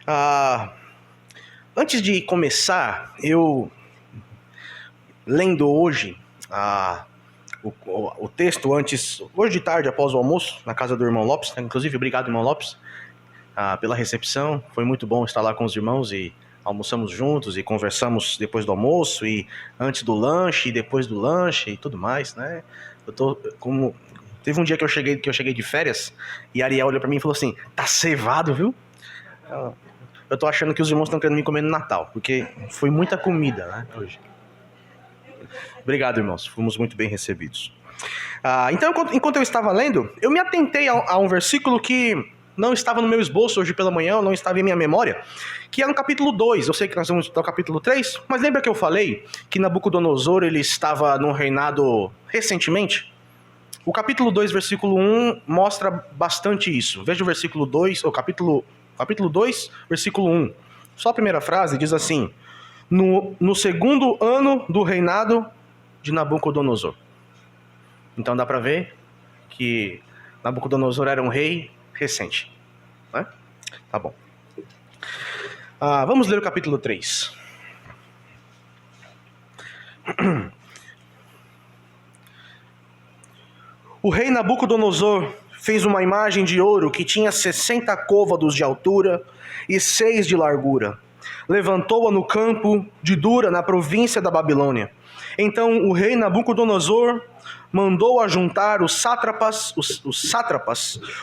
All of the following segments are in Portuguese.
Ah, Antes de começar, eu lendo hoje o texto hoje de tarde, após o almoço, na casa do irmão Lopes, inclusive obrigado, irmão Lopes, pela recepção. Foi muito bom estar lá com os irmãos e almoçamos juntos e conversamos depois do almoço e antes do lanche e depois do lanche e tudo mais, né? Teve um dia que eu cheguei de férias e a Ariel olhou pra mim e falou assim: "Tá cevado, viu?" Eu tô achando que os irmãos estão querendo me comer no Natal, porque foi muita comida, né, hoje. Obrigado, irmãos. Fomos muito bem recebidos. Então, enquanto eu estava lendo, eu me atentei a um versículo que não estava no meu esboço hoje pela manhã, não estava em minha memória, que é no capítulo 2. Eu sei que nós vamos estudar o capítulo 3, mas lembra que eu falei que Nabucodonosor ele estava num reinado recentemente? O capítulo 2, versículo 1 mostra bastante isso. Veja o versículo 2, o capítulo 2, versículo 1. Só a primeira frase diz assim: no segundo ano do reinado de Nabucodonosor. Então dá para ver que Nabucodonosor era um rei recente, né? Tá bom. Vamos ler o capítulo 3. O rei Nabucodonosor fez uma imagem de ouro que tinha 60 côvados de altura e 6 de largura. Levantou-a no campo de Dura, na província da Babilônia. Então o rei Nabucodonosor mandou ajuntar os sátrapas,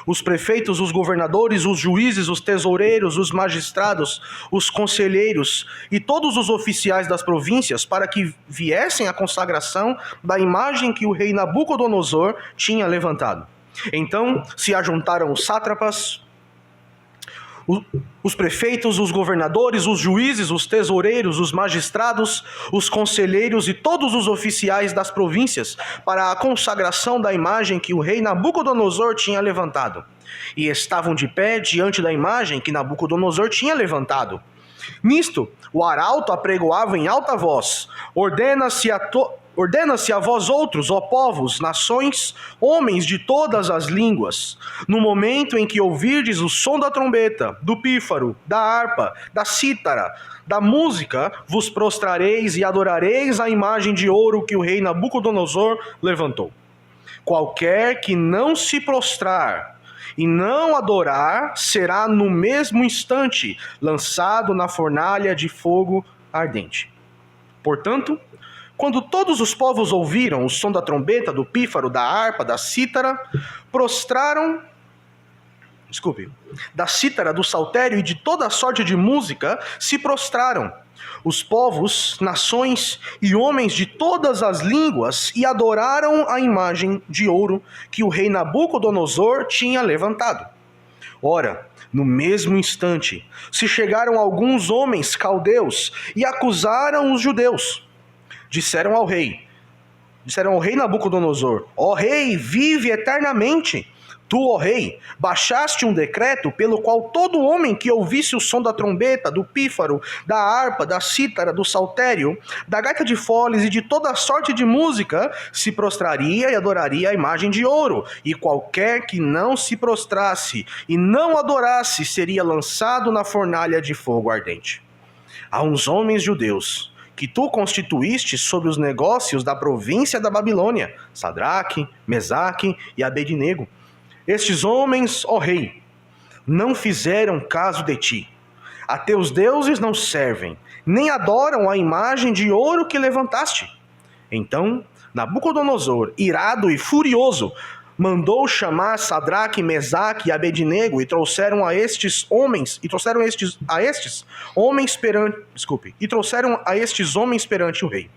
os prefeitos, os governadores, os juízes, os tesoureiros, os magistrados, os conselheiros e todos os oficiais das províncias para que viessem à consagração da imagem que o rei Nabucodonosor tinha levantado. Então se ajuntaram os sátrapas, os prefeitos, os governadores, os juízes, os tesoureiros, os magistrados, os conselheiros e todos os oficiais das províncias para a consagração da imagem que o rei Nabucodonosor tinha levantado. E estavam de pé diante da imagem que Nabucodonosor tinha levantado. Nisto, o arauto apregoava em alta voz: Ordena-se a vós outros, ó povos, nações, homens de todas as línguas, no momento em que ouvirdes o som da trombeta, do pífaro, da harpa, da cítara, da música, vos prostrareis e adorareis a imagem de ouro que o rei Nabucodonosor levantou. Qualquer que não se prostrar e não adorar será no mesmo instante lançado na fornalha de fogo ardente. Portanto, quando todos os povos ouviram o som da trombeta, do pífaro, da harpa, da cítara, da cítara, do saltério e de toda sorte de música, se prostraram. Os povos, nações e homens de todas as línguas e adoraram a imagem de ouro que o rei Nabucodonosor tinha levantado. Ora, no mesmo instante, se chegaram alguns homens caldeus e acusaram os judeus. Disseram ao rei Nabucodonosor: ó rei, vive eternamente. Tu, ó rei, baixaste um decreto pelo qual todo homem que ouvisse o som da trombeta, do pífaro, da harpa, da cítara, do saltério, da gaita de foles e de toda sorte de música, se prostraria e adoraria a imagem de ouro. E qualquer que não se prostrasse e não adorasse seria lançado na fornalha de fogo ardente. Há uns homens judeus que tu constituíste sobre os negócios da província da Babilônia, Sadraque, Mesaque e Abednego. Estes homens, ó rei, não fizeram caso de ti. A teus deuses não servem, nem adoram a imagem de ouro que levantaste. Então Nabucodonosor, irado e furioso, mandou chamar Sadraque, Mesaque e Abednego e trouxeram a estes homens perante o rei.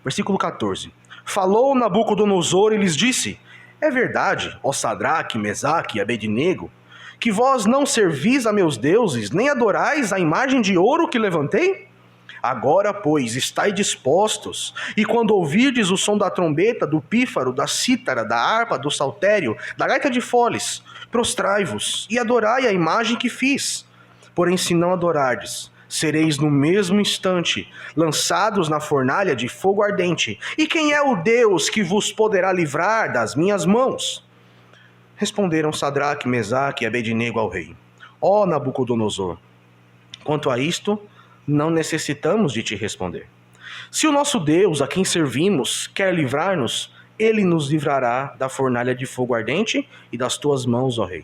Versículo 14. Falou Nabucodonosor e lhes disse: é verdade, ó Sadraque, Mesaque e Abednego, que vós não servis a meus deuses, nem adorais a imagem de ouro que levantei? Agora, pois, estai dispostos, e quando ouvirdes o som da trombeta, do pífaro, da cítara, da harpa, do saltério, da gaita de foles, prostrai-vos e adorai a imagem que fiz. Porém, se não adorardes, sereis no mesmo instante lançados na fornalha de fogo ardente. E quem é o Deus que vos poderá livrar das minhas mãos? Responderam Sadraque, Mesaque e Abednego ao rei: ó Nabucodonosor, Quanto a isto, não necessitamos de te responder. Se o nosso Deus, a quem servimos, quer livrar-nos, ele nos livrará da fornalha de fogo ardente e das tuas mãos, ó rei.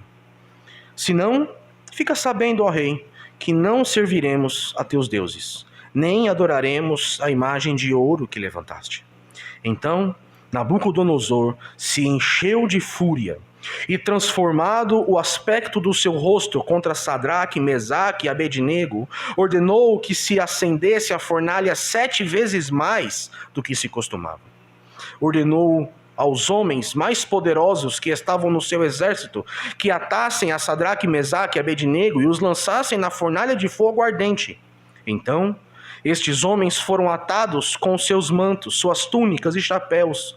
Se não, fica sabendo, ó rei, que não serviremos a teus deuses, nem adoraremos a imagem de ouro que levantaste. Então Nabucodonosor se encheu de fúria, e transformado o aspecto do seu rosto contra Sadraque, Mesaque e Abednego, ordenou que se acendesse a fornalha 7 vezes mais do que se costumava. Ordenou aos homens mais poderosos que estavam no seu exército que atassem a Sadraque, Mesaque e Abednego e os lançassem na fornalha de fogo ardente. Então estes homens foram atados com seus mantos, suas túnicas e chapéus,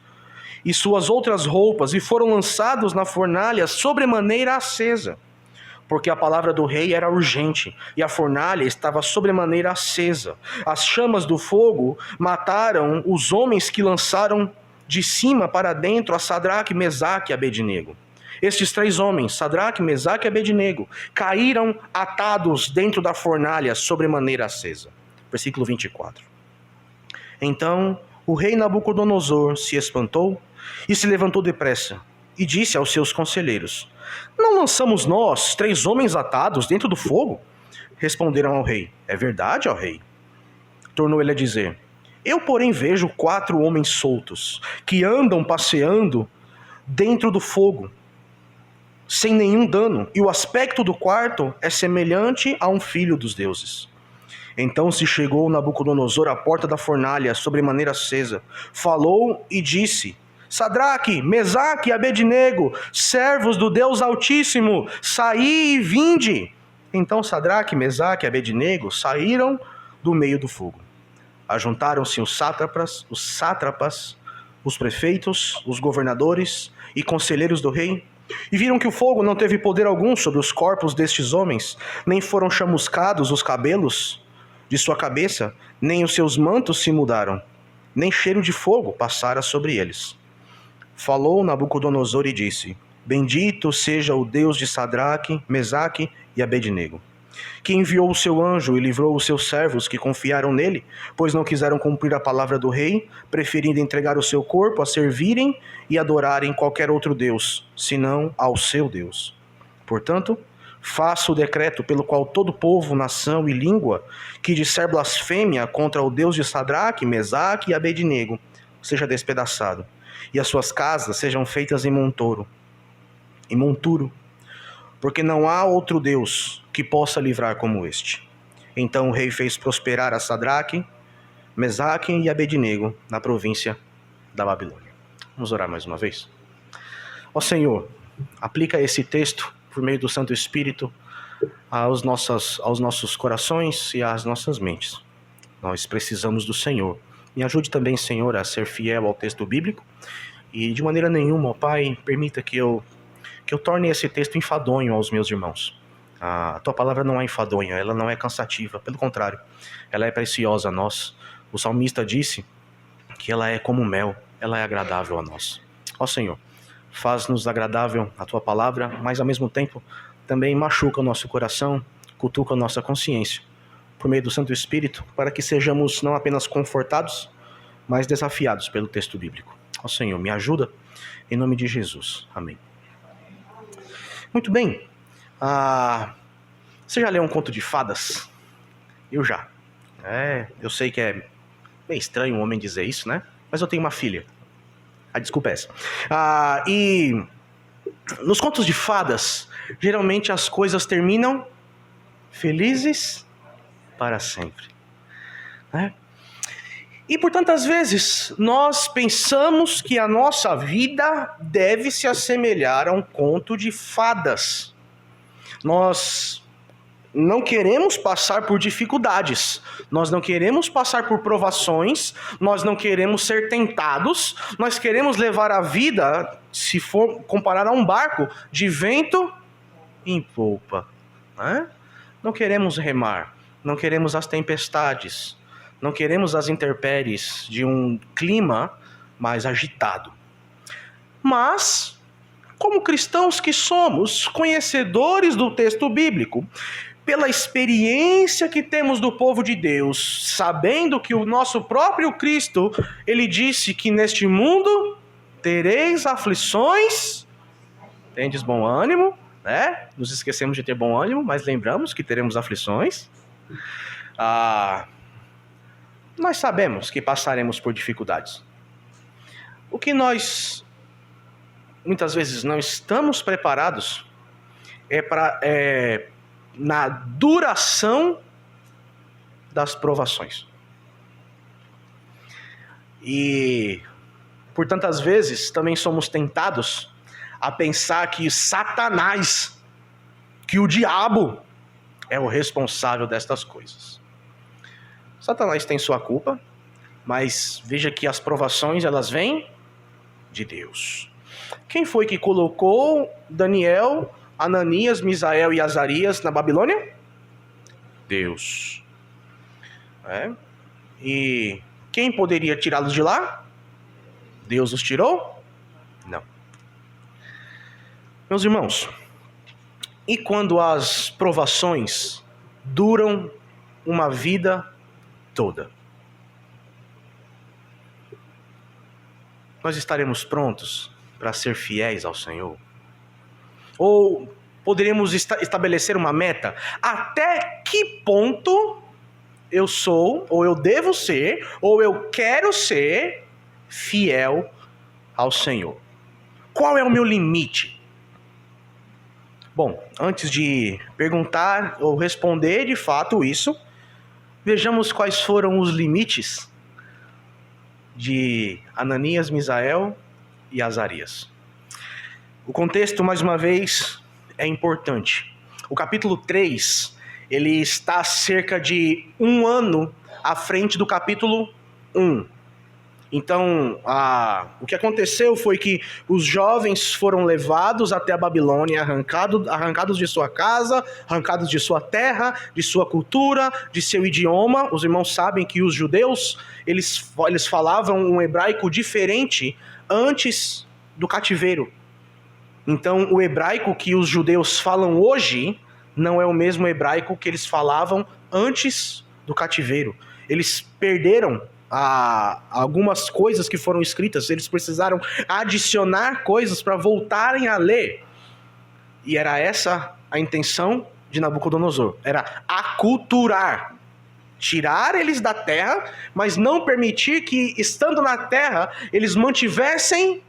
e suas outras roupas, e foram lançados na fornalha sobremaneira acesa, porque a palavra do rei era urgente, e a fornalha estava sobremaneira acesa. As chamas do fogo mataram os homens que lançaram de cima para dentro a Sadraque, Mesaque e Abednego. Estes 3 homens, Sadraque, Mesaque e Abednego, caíram atados dentro da fornalha sobremaneira acesa. Versículo 24. Então o rei Nabucodonosor se espantou e se levantou depressa e disse aos seus conselheiros: não lançamos nós 3 homens atados dentro do fogo? Responderam ao rei: é verdade, ó rei. Tornou ele a dizer: eu, porém, vejo 4 homens soltos, que andam passeando dentro do fogo, sem nenhum dano, e o aspecto do quarto é semelhante a um filho dos deuses. Então se chegou Nabucodonosor à porta da fornalha, sobremaneira acesa, falou e disse: Sadraque, Mesaque e Abednego, servos do Deus Altíssimo, saí e vinde. Então Sadraque, Mesaque e Abednego saíram do meio do fogo. Ajuntaram-se os sátrapas, os prefeitos, os governadores e conselheiros do rei, e viram que o fogo não teve poder algum sobre os corpos destes homens, nem foram chamuscados os cabelos de sua cabeça, nem os seus mantos se mudaram, nem cheiro de fogo passara sobre eles. Falou Nabucodonosor e disse: bendito seja o Deus de Sadraque, Mesaque e Abednego, que enviou o seu anjo e livrou os seus servos que confiaram nele, pois não quiseram cumprir a palavra do rei, preferindo entregar o seu corpo a servirem e adorarem qualquer outro Deus, senão ao seu Deus. Portanto, faço o decreto pelo qual todo povo, nação e língua que disser blasfêmia contra o Deus de Sadraque, Mesaque e Abednego seja despedaçado, e as suas casas sejam feitas em monturo, porque não há outro Deus que possa livrar como este. Então o rei fez prosperar a Sadraque, Mesaque e Abednego na província da Babilônia. Vamos orar mais uma vez. Ó Senhor, aplica esse texto por meio do Santo Espírito aos nossos corações e às nossas mentes. Nós precisamos do Senhor. Me ajude também, Senhor, a ser fiel ao texto bíblico e de maneira nenhuma, ó Pai, permita que eu torne esse texto enfadonho aos meus irmãos. A Tua palavra não é enfadonha, ela não é cansativa, pelo contrário, ela é preciosa a nós. O salmista disse que ela é como mel, ela é agradável a nós. Ó Senhor, faz-nos agradável a Tua palavra, mas ao mesmo tempo também machuca o nosso coração, cutuca a nossa consciência, por meio do Santo Espírito, para que sejamos não apenas confortados, mas desafiados pelo texto bíblico. Ó Senhor, me ajuda, em nome de Jesus. Amém. Muito bem. Você já leu um conto de fadas? Eu já. Eu sei que é bem estranho um homem dizer isso, né? Mas eu tenho uma filha. A desculpa é essa. E nos contos de fadas, geralmente as coisas terminam felizes para sempre, né? E por tantas vezes nós pensamos que a nossa vida deve se assemelhar a um conto de fadas. Nós não queremos passar por dificuldades, nós não queremos passar por provações, nós não queremos ser tentados, nós queremos levar a vida, se for comparar a um barco, de vento em polpa, né? Não queremos remar, não queremos as tempestades, não queremos as intempéries de um clima mais agitado. Mas, como cristãos que somos, conhecedores do texto bíblico, pela experiência que temos do povo de Deus, sabendo que o nosso próprio Cristo, ele disse que neste mundo tereis aflições, tendes bom ânimo, né? Nos esquecemos de ter bom ânimo, mas lembramos que teremos aflições. Nós sabemos que passaremos por dificuldades. O que nós muitas vezes não estamos preparados na duração das provações. E por tantas vezes também somos tentados a pensar que Satanás, que o diabo é o responsável destas coisas. Satanás tem sua culpa, mas veja que as provações elas vêm de Deus. Quem foi que colocou Daniel, Ananias, Misael e Azarias na Babilônia? Deus. E quem poderia tirá-los de lá? Deus os tirou? Não. Meus irmãos, e quando as provações duram uma vida toda? Nós estaremos prontos para ser fiéis ao Senhor? Ou poderíamos estabelecer uma meta? Até que ponto eu sou, ou eu devo ser, ou eu quero ser fiel ao Senhor? Qual é o meu limite? Bom, antes de perguntar ou responder de fato isso, vejamos quais foram os limites de Ananias, Misael e Azarias. O contexto, mais uma vez, é importante. O capítulo 3, ele está cerca de 1 ano à frente do capítulo 1. Então, o que aconteceu foi que os jovens foram levados até a Babilônia, arrancados de sua casa, arrancados de sua terra, de sua cultura, de seu idioma. Os irmãos sabem que os judeus, eles falavam um hebraico diferente antes do cativeiro. Então, o hebraico que os judeus falam hoje não é o mesmo hebraico que eles falavam antes do cativeiro. Eles perderam algumas coisas que foram escritas, eles precisaram adicionar coisas para voltarem a ler. E era essa a intenção de Nabucodonosor, era aculturar, tirar eles da terra, mas não permitir que, estando na terra, eles mantivessem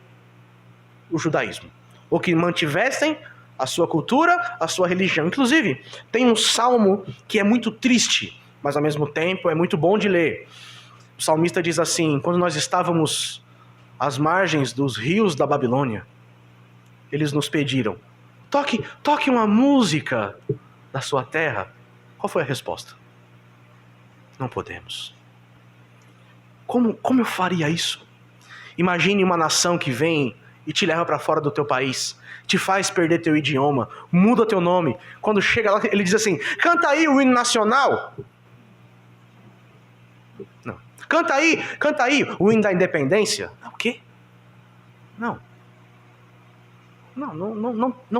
o judaísmo, ou que mantivessem a sua cultura, a sua religião. Inclusive, tem um salmo que é muito triste, mas ao mesmo tempo é muito bom de ler. O salmista diz assim: quando nós estávamos às margens dos rios da Babilônia, eles nos pediram, toque uma música da sua terra. Qual foi a resposta? Não podemos. Como eu faria isso? Imagine uma nação que vem e te leva para fora do teu país, te faz perder teu idioma, muda teu nome. Quando chega lá, ele diz assim: canta aí o hino nacional. Não. Canta aí o hino da independência. O quê? Não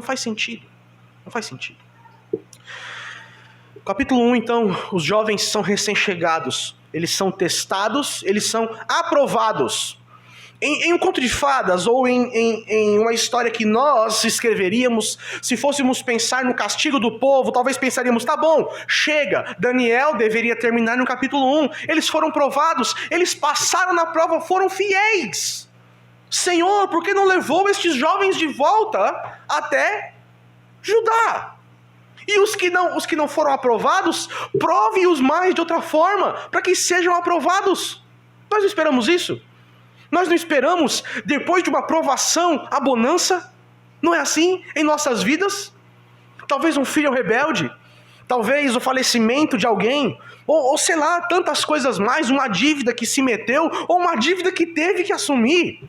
faz sentido. Não faz sentido. Capítulo 1, então, os jovens são recém-chegados. Eles são testados, eles são aprovados. Em um conto de fadas, ou em uma história que nós escreveríamos, se fôssemos pensar no castigo do povo, talvez pensaríamos, tá bom, chega, Daniel deveria terminar no capítulo 1, eles foram provados, eles passaram na prova, foram fiéis. Senhor, por que não levou estes jovens de volta até Judá? E os que não foram aprovados, prove-os mais de outra forma, para que sejam aprovados. Nós não esperamos isso. Nós não esperamos, depois de uma provação, a bonança. Não é assim em nossas vidas? Talvez um filho rebelde, talvez o falecimento de alguém, ou sei lá, tantas coisas mais, uma dívida que se meteu, ou uma dívida que teve que assumir.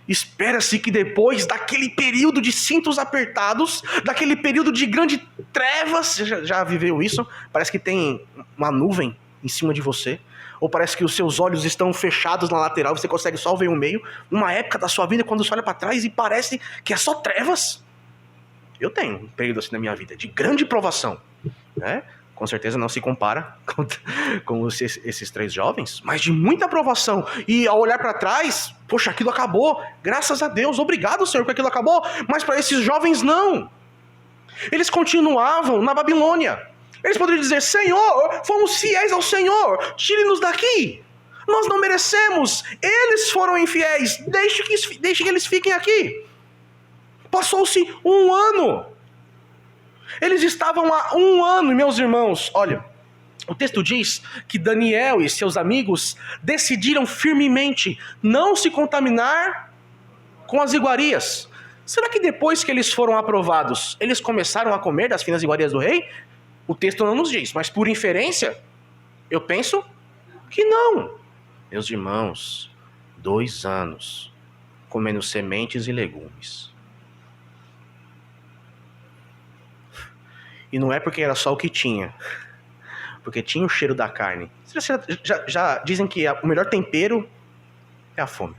Espera-se que depois daquele período de cintos apertados, daquele período de grande trevas, você já viveu isso? Parece que tem uma nuvem em cima de você, ou parece que os seus olhos estão fechados na lateral, você consegue só ver o meio, uma época da sua vida quando você olha para trás e parece que é só trevas. Eu tenho um período assim na minha vida, de grande provação, né? Com certeza não se compara com esses 3 jovens, mas de muita provação. E ao olhar para trás, poxa, aquilo acabou. Graças a Deus, obrigado, Senhor, que aquilo acabou. Mas para esses jovens, não. Eles continuavam na Babilônia. Eles poderiam dizer, Senhor, fomos fiéis ao Senhor, tire-nos daqui. Nós não merecemos. Eles foram infiéis. Deixe que eles fiquem aqui. Passou-se 1 ano. Eles estavam há 1 ano, meus irmãos. Olha, o texto diz que Daniel e seus amigos decidiram firmemente não se contaminar com as iguarias. Será que depois que eles foram aprovados, eles começaram a comer das finas iguarias do rei? O texto não nos diz, mas por inferência, eu penso que não. Meus irmãos, 2 anos comendo sementes e legumes. E não é porque era só o que tinha, porque tinha o cheiro da carne. Já dizem que o melhor tempero é a fome,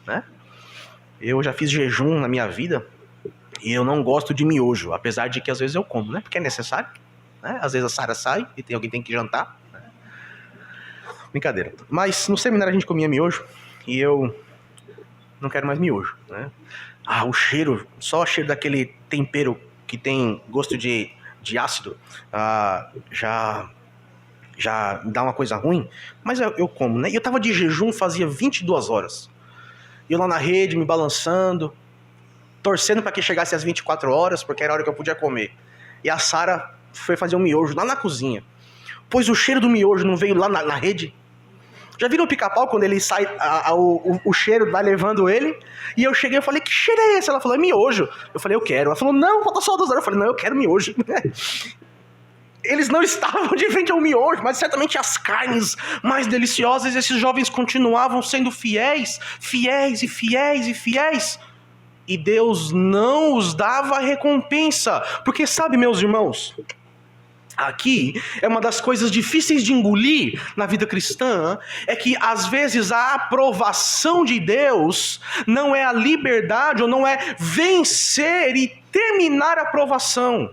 né? Eu já fiz jejum na minha vida e eu não gosto de miojo, apesar de que às vezes eu como, né? Porque é necessário, né? Às vezes a Sara sai e alguém tem que jantar, né? Brincadeira. Mas no seminário a gente comia miojo e eu não quero mais miojo, né? O cheiro, só o cheiro daquele tempero que tem gosto de ácido, já dá uma coisa ruim, mas eu como, né? E eu tava de jejum fazia 22 horas. Eu lá na rede, me balançando, torcendo para que chegasse às 24 horas, porque era a hora que eu podia comer. E a Sara foi fazer um miojo lá na cozinha. Pois o cheiro do miojo não veio lá na rede? Já viram o Pica-Pau quando ele sai, o cheiro vai levando ele? E eu cheguei e falei, que cheiro é esse? Ela falou, é miojo. Eu falei, eu quero. Ela falou, não, falta só 2 horas. Eu falei, não, eu quero miojo. Eles não estavam de frente ao miojo, mas certamente as carnes mais deliciosas. Esses jovens continuavam sendo fiéis. E Deus não os dava recompensa. Porque sabe, meus irmãos, aqui é uma das coisas difíceis de engolir na vida cristã, é que às vezes a aprovação de Deus não é a liberdade ou não é vencer e terminar a provação.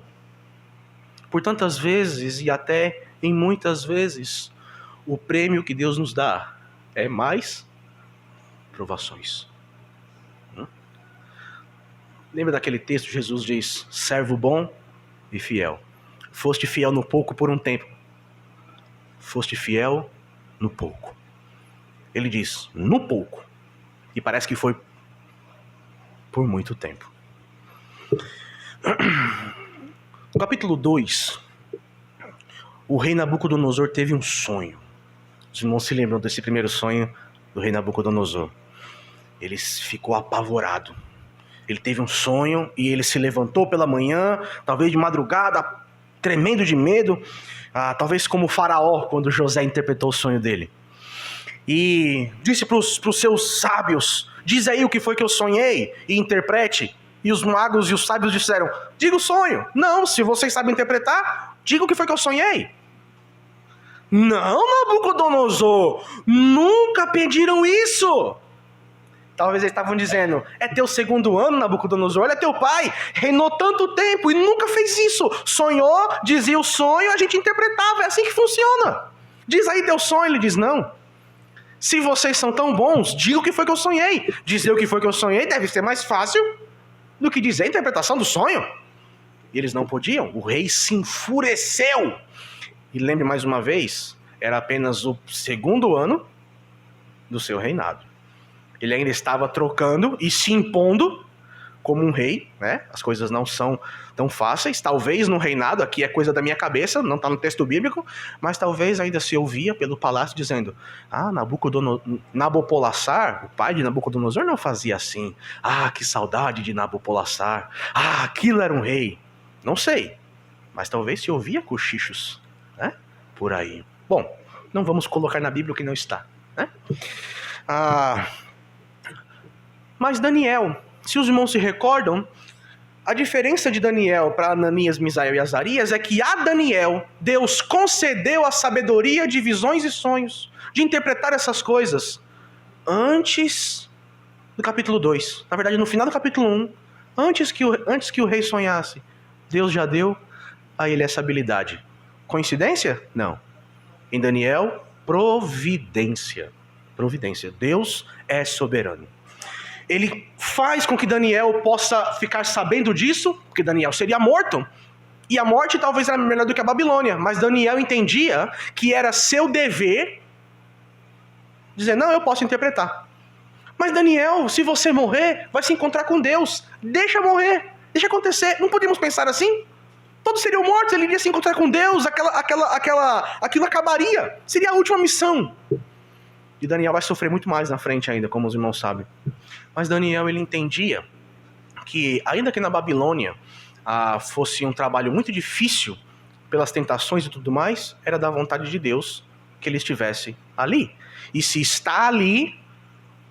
Por tantas vezes e até em muitas vezes, o prêmio que Deus nos dá é mais provações. Lembra daquele texto que Jesus diz, servo bom e fiel. Foste fiel no pouco por um tempo. Foste fiel no pouco. Ele diz, no pouco. E parece que foi por muito tempo. No capítulo 2, o rei Nabucodonosor teve um sonho. Os irmãos se lembram desse primeiro sonho do rei Nabucodonosor. Ele ficou apavorado. Ele teve um sonho e ele se levantou pela manhã, talvez de madrugada, tremendo de medo, talvez como o faraó, quando José interpretou o sonho dele. E disse para os seus sábios, diz aí o que foi que eu sonhei e interprete. E os magos e os sábios disseram, diga o sonho. Não, se vocês sabem interpretar, diga o que foi que eu sonhei. Não, Nabucodonosor, nunca pediram isso. Talvez eles estavam dizendo, é teu 2º ano, Nabucodonosor, olha teu pai, reinou tanto tempo e nunca fez isso. Sonhou, dizia o sonho, a gente interpretava, é assim que funciona. Diz aí teu sonho, ele diz, não. Se vocês são tão bons, diga o que foi que eu sonhei. Dizer o que foi que eu sonhei deve ser mais fácil do que dizer a interpretação do sonho. E eles não podiam, o rei se enfureceu. E lembre mais uma vez, era apenas o 2º ano do seu reinado. Ele ainda estava trocando e se impondo como um rei, né? As coisas não são tão fáceis. Talvez no reinado, aqui é coisa da minha cabeça, não está no texto bíblico, mas talvez ainda se ouvia pelo palácio dizendo, Nabopolassar, o pai de Nabucodonosor, não fazia assim. Que saudade de Nabopolassar. Aquilo era um rei. Não sei, mas talvez se ouvia cochichos, né? Por aí. Bom, não vamos colocar na Bíblia o que não está, né? Mas Daniel, se os irmãos se recordam, A diferença de Daniel para Ananias, Misael e Azarias é que a Daniel, Deus concedeu a sabedoria de visões e sonhos, de interpretar essas coisas, antes do capítulo 2. Na verdade, no final do capítulo 1, antes que o rei sonhasse, Deus já deu a ele essa habilidade. Coincidência? Não. Em Daniel, providência. Providência. Deus é soberano. Ele faz com que Daniel possa ficar sabendo disso, porque Daniel seria morto, e a morte talvez era melhor do que a Babilônia, mas Daniel entendia que era seu dever dizer, não, eu posso interpretar. Mas Daniel, se você morrer, vai se encontrar com Deus. Deixa morrer, deixa acontecer. Não podemos pensar assim? Todos seriam mortos, ele iria se encontrar com Deus, aquilo acabaria. Seria a última missão. E Daniel vai sofrer muito mais na frente ainda, como os irmãos sabem. Mas Daniel, ele entendia que, ainda que na Babilônia fosse um trabalho muito difícil, pelas tentações e tudo mais, era da vontade de Deus que ele estivesse ali. E se está ali,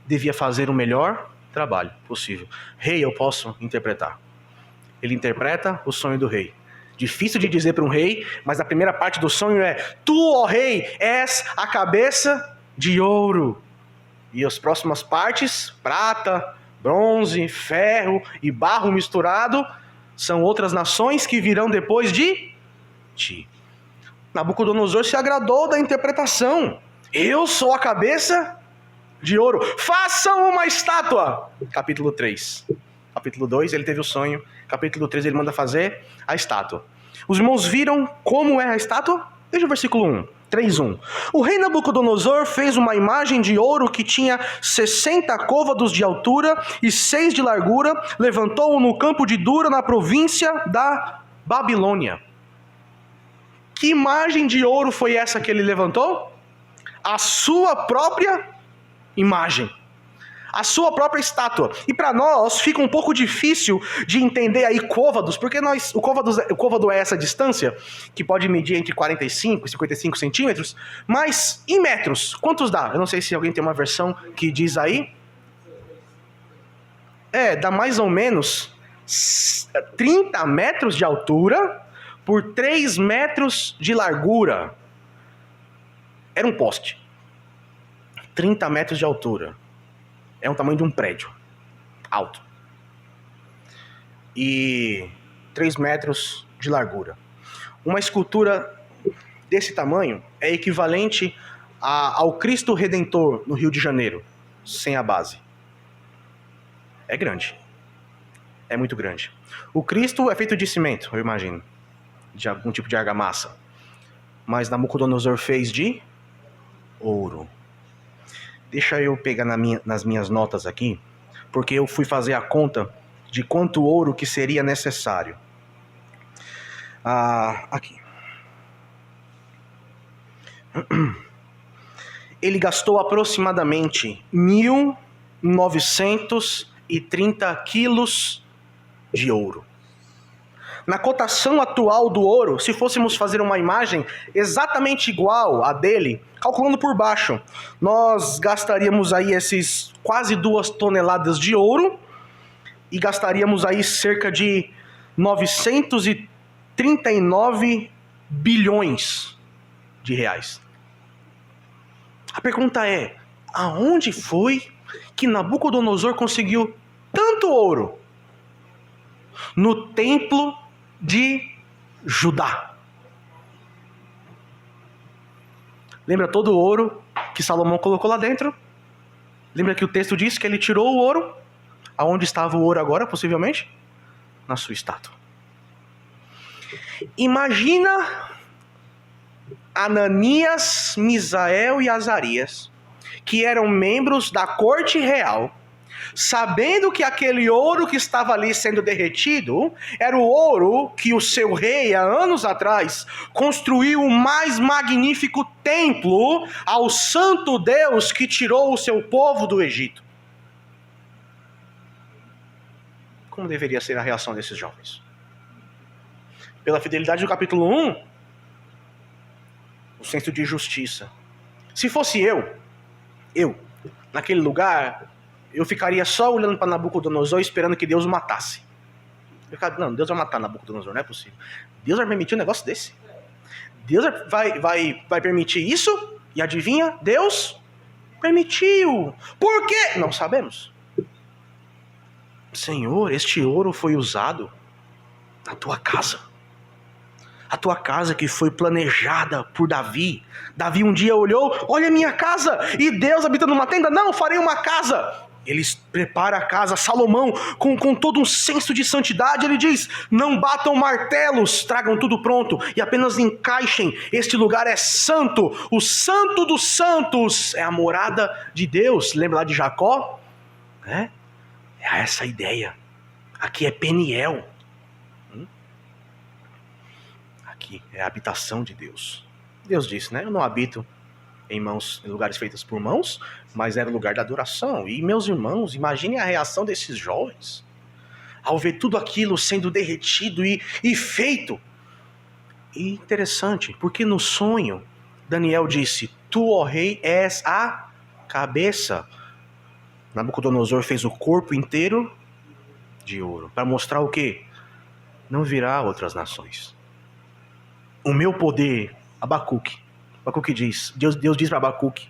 devia fazer o melhor trabalho possível. Rei, eu posso interpretar. Ele interpreta o sonho do rei. Difícil de dizer para um rei, mas a primeira parte do sonho é: tu, ó rei, és a cabeça de ouro. E as próximas partes, prata, bronze, ferro e barro misturado, são outras nações que virão depois de ti. Nabucodonosor se agradou da interpretação. Eu sou a cabeça de ouro. Façam uma estátua. Capítulo 3. Capítulo 2, ele teve o sonho. Capítulo 3, ele manda fazer a estátua. Os irmãos viram como é a estátua? Veja o versículo 1. 3:1. O rei Nabucodonosor fez uma imagem de ouro que tinha 60 côvados de altura e 6 de largura, levantou-o no campo de Dura, na província da Babilônia. Que imagem de ouro foi essa que ele levantou? A sua própria imagem. A sua própria estátua. E para nós fica um pouco difícil de entender aí côvados, porque o côvado é essa distância, que pode medir entre 45 e 55 centímetros, mas em metros, quantos dá? Eu não sei se alguém tem uma versão que diz aí. Dá mais ou menos 30 metros de altura por 3 metros de largura. Era um poste. 30 metros de altura. É o tamanho de um prédio alto. E 3 metros de largura. Uma escultura desse tamanho é equivalente ao Cristo Redentor no Rio de Janeiro, sem a base. É grande. É muito grande. O Cristo é feito de cimento, eu imagino. De algum tipo de argamassa. Mas Nabucodonosor fez de ouro. Deixa eu pegar nas minhas notas aqui, porque eu fui fazer a conta de quanto ouro que seria necessário. Aqui. Ele gastou aproximadamente 1.930 quilos de ouro. Na cotação atual do ouro, se fôssemos fazer uma imagem exatamente igual à dele, calculando por baixo, nós gastaríamos aí esses quase 2 toneladas de ouro e gastaríamos aí cerca de 939 bilhões de reais. A pergunta é, aonde foi que Nabucodonosor conseguiu tanto ouro? No templo de Judá. Lembra todo o ouro que Salomão colocou lá dentro? Lembra que o texto diz que ele tirou o ouro? Aonde estava o ouro agora, possivelmente? Na sua estátua. Imagina Ananias, Misael e Azarias, que eram membros da corte real, sabendo que aquele ouro que estava ali sendo derretido era o ouro que o seu rei, há anos atrás, construiu o mais magnífico templo ao santo Deus que tirou o seu povo do Egito. Como deveria ser a reação desses jovens? Pela fidelidade do capítulo 1, o senso de justiça. Se fosse eu, naquele lugar, eu ficaria só olhando para Nabucodonosor esperando que Deus o matasse. Não, Deus vai matar Nabucodonosor, não é possível. Deus vai permitir um negócio desse? Deus vai permitir isso? E adivinha? Deus permitiu. Por quê? Não sabemos. Senhor, este ouro foi usado na tua casa. A tua casa que foi planejada por Davi. Davi um dia olhou, olha a minha casa, e Deus habita numa tenda? Não, farei uma casa. Ele prepara a casa, Salomão, com todo um senso de santidade, ele diz, não batam martelos, tragam tudo pronto, e apenas encaixem, este lugar é santo, o santo dos santos, é a morada de Deus. Lembra lá de Jacó? É essa a ideia. Aqui é Peniel. Aqui é a habitação de Deus. Deus disse, né? Eu não habito em lugares feitos por mãos, mas era o lugar da adoração. E meus irmãos, imaginem a reação desses jovens ao ver tudo aquilo sendo derretido e feito. E interessante, porque no sonho Daniel disse, tu, ó rei, és a cabeça. Nabucodonosor fez o corpo inteiro de ouro, para mostrar o quê? Não virá outras nações. O meu poder, Abacuque diz, Deus diz para Abacuque,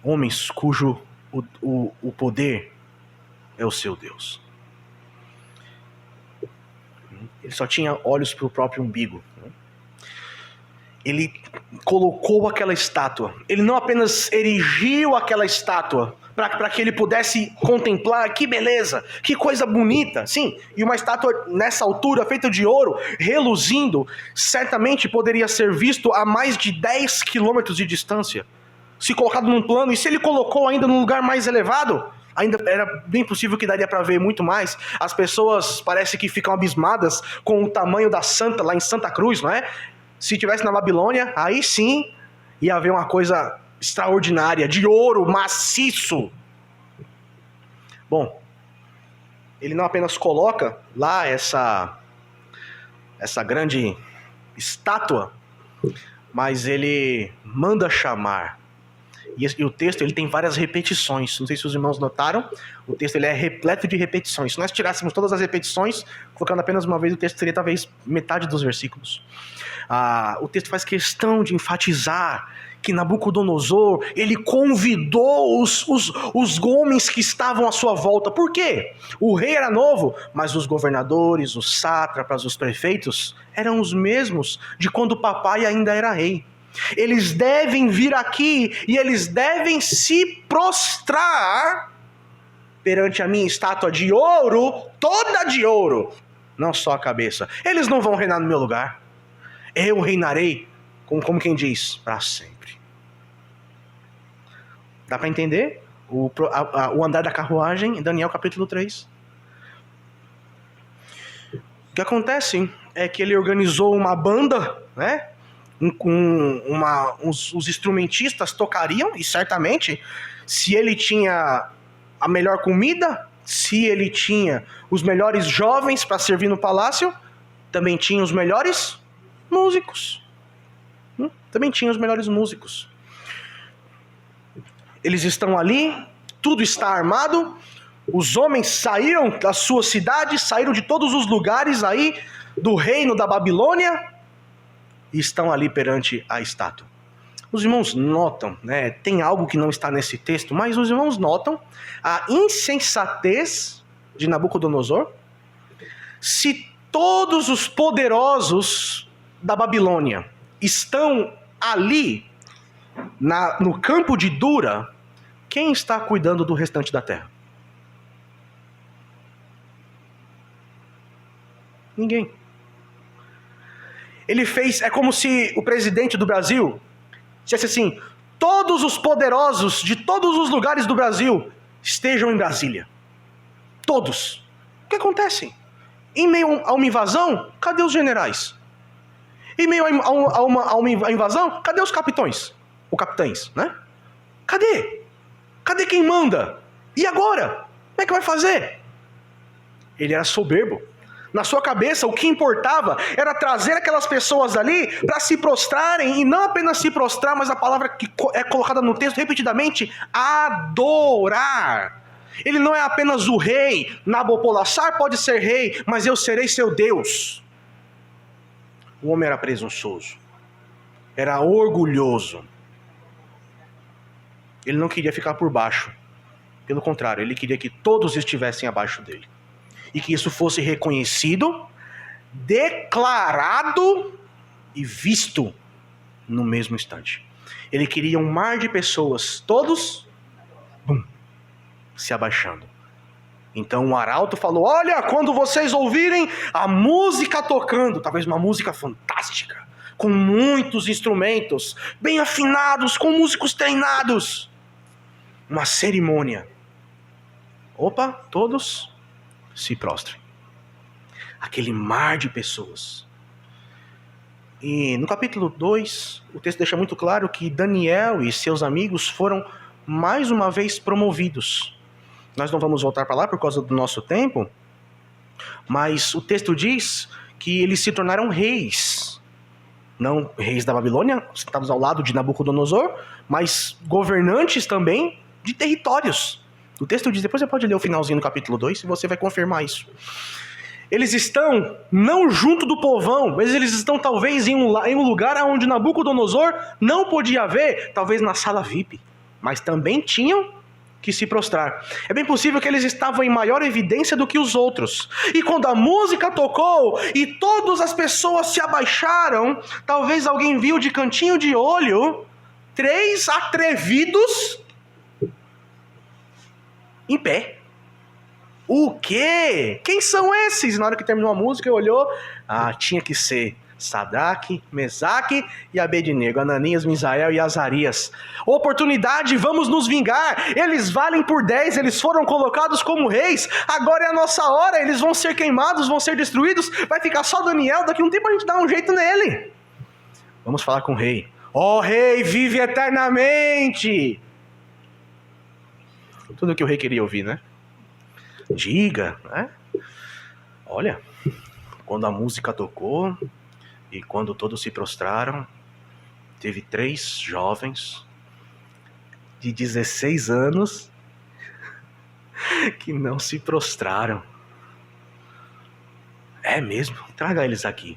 homens cujo o poder é o seu Deus. Ele só tinha olhos para o próprio umbigo. Ele colocou aquela estátua. Ele não apenas erigiu aquela estátua para que ele pudesse contemplar, que beleza, que coisa bonita, sim, e uma estátua nessa altura, feita de ouro, reluzindo, certamente poderia ser visto a mais de 10 quilômetros de distância, se colocado num plano, e se ele colocou ainda num lugar mais elevado, ainda era bem possível que daria para ver muito mais. As pessoas parece que ficam abismadas com o tamanho da Santa, lá em Santa Cruz, não é? Se tivesse na Babilônia, aí sim ia haver uma coisa extraordinária, de ouro maciço. Bom, ele não apenas coloca lá essa grande estátua, mas ele manda chamar. E o texto ele tem várias repetições. Não sei se os irmãos notaram. O texto ele é repleto de repetições. Se nós tirássemos todas as repetições, colocando apenas uma vez, o texto seria talvez metade dos versículos. O texto faz questão de enfatizar que Nabucodonosor, ele convidou os homens que estavam à sua volta. Por quê? O rei era novo, mas os governadores, os sátrapas, os prefeitos eram os mesmos de quando o papai ainda era rei. Eles devem vir aqui e eles devem se prostrar perante a minha estátua de ouro, toda de ouro, não só a cabeça. Eles não vão reinar no meu lugar. Eu reinarei, como quem diz, para sempre. Dá para entender o andar da carruagem em Daniel capítulo 3? O que acontece é que ele organizou uma banda, né? Os instrumentistas tocariam, e certamente, se ele tinha a melhor comida, se ele tinha os melhores jovens para servir no palácio, também tinha os melhores músicos. Também tinha os melhores músicos. Eles estão ali, tudo está armado, os homens saíram da sua cidade, saíram de todos os lugares aí do reino da Babilônia, e estão ali perante a estátua. Os irmãos notam, né? Tem algo que não está nesse texto, mas os irmãos notam a insensatez de Nabucodonosor. Se todos os poderosos da Babilônia estão ali, no campo de Dura, quem está cuidando do restante da terra? Ninguém. Ele fez, é como se o presidente do Brasil dissesse assim, todos os poderosos de todos os lugares do Brasil estejam em Brasília. Todos. O que acontece? Em meio a uma invasão, cadê os generais? Em meio a uma invasão, cadê os capitães? Ou capitães, né? Cadê? Cadê quem manda? E agora? Como é que vai fazer? Ele era soberbo. Na sua cabeça, o que importava era trazer aquelas pessoas ali para se prostrarem, e não apenas se prostrar, mas a palavra que é colocada no texto repetidamente, adorar. Ele não é apenas o rei. Nabopolassar pode ser rei, mas eu serei seu Deus. O homem era presunçoso. Era orgulhoso. Ele não queria ficar por baixo. Pelo contrário, ele queria que todos estivessem abaixo dele. E que isso fosse reconhecido, declarado e visto no mesmo instante. Ele queria um mar de pessoas, todos se abaixando. Então o arauto falou: olha, quando vocês ouvirem a música tocando, talvez uma música fantástica, com muitos instrumentos, bem afinados, com músicos treinados, uma cerimônia. Opa, todos se prostrem. Aquele mar de pessoas. E no capítulo 2, o texto deixa muito claro que Daniel e seus amigos foram mais uma vez promovidos. Nós não vamos voltar para lá por causa do nosso tempo, mas o texto diz que eles se tornaram reis. Não reis da Babilônia, sentados ao lado de Nabucodonosor, mas governantes também de territórios. O texto diz, depois você pode ler o finalzinho do capítulo 2 e você vai confirmar isso. Eles estão não junto do povão, mas eles estão talvez em um lugar onde Nabucodonosor não podia ver, talvez na sala VIP, mas também tinham que se prostrar. É bem possível que eles estavam em maior evidência do que os outros. E quando a música tocou e todas as pessoas se abaixaram, talvez alguém viu de cantinho de olho 3 atrevidos em pé. O quê? Quem são esses? Na hora que terminou a música, ele olhou. Tinha que ser Sadraque, Mesaque e Abednego, Ananias, Misael e Azarias. Oportunidade, vamos nos vingar. Eles valem por 10, eles foram colocados como reis. Agora é a nossa hora, eles vão ser queimados, vão ser destruídos. Vai ficar só Daniel, daqui a um tempo a gente dá um jeito nele. Vamos falar com o rei. Ó rei, vive eternamente. Tudo o que o rei queria ouvir, né? Diga, né? Olha, quando a música tocou e quando todos se prostraram, teve 3 jovens de 16 anos que não se prostraram. É mesmo? Traga eles aqui.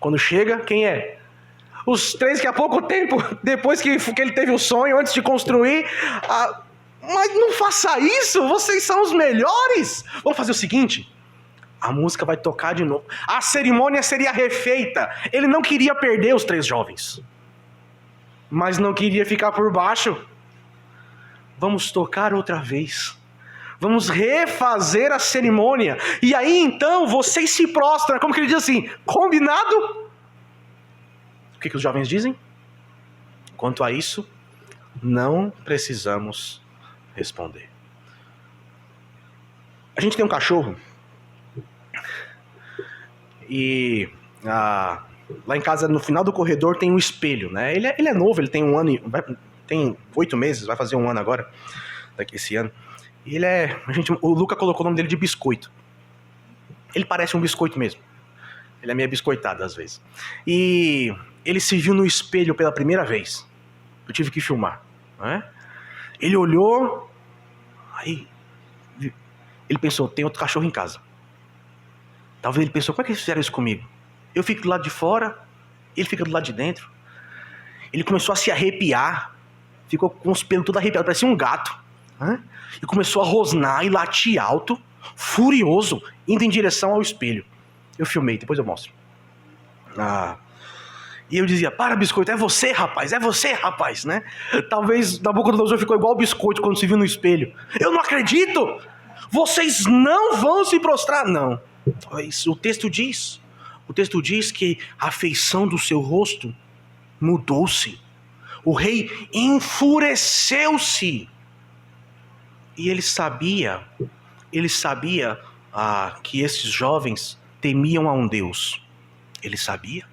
Quando chega, quem é? Os 3 que há pouco tempo, depois que ele teve o sonho, antes de construir... Mas não faça isso, vocês são os melhores. Vamos fazer o seguinte, a música vai tocar de novo. A cerimônia seria refeita. Ele não queria perder os 3 jovens, mas não queria ficar por baixo. Vamos tocar outra vez. Vamos refazer a cerimônia. E aí então vocês se prostram. Como que ele diz assim? Combinado? O que os jovens dizem? Quanto a isso, não precisamos responder. A gente tem um cachorro e lá em casa, no final do corredor, tem um espelho, né? Ele é novo, ele tem 1 ano, tem 8 meses, vai fazer 1 ano agora, esse ano. E o Luca colocou o nome dele de Biscoito. Ele parece um biscoito mesmo. Ele é meio biscoitado às vezes. E ele se viu no espelho pela primeira vez. Eu tive que filmar, né? Ele olhou, aí ele pensou, tem outro cachorro em casa. Talvez ele pensou, como é que eles fizeram isso comigo? Eu fico do lado de fora, ele fica do lado de dentro. Ele começou a se arrepiar, ficou com os pelos tudo arrepiados, parecia um gato, né? E começou a rosnar e latir alto, furioso, indo em direção ao espelho. Eu filmei, depois eu mostro. E eu dizia, para biscoito, é você rapaz, né? Talvez Nabucodonosor ficou igual o biscoito quando se viu no espelho. Eu não acredito! Vocês não vão se prostrar, não. O texto diz que a feição do seu rosto mudou-se. O rei enfureceu-se. E ele sabia que esses jovens temiam a um Deus. Ele sabia.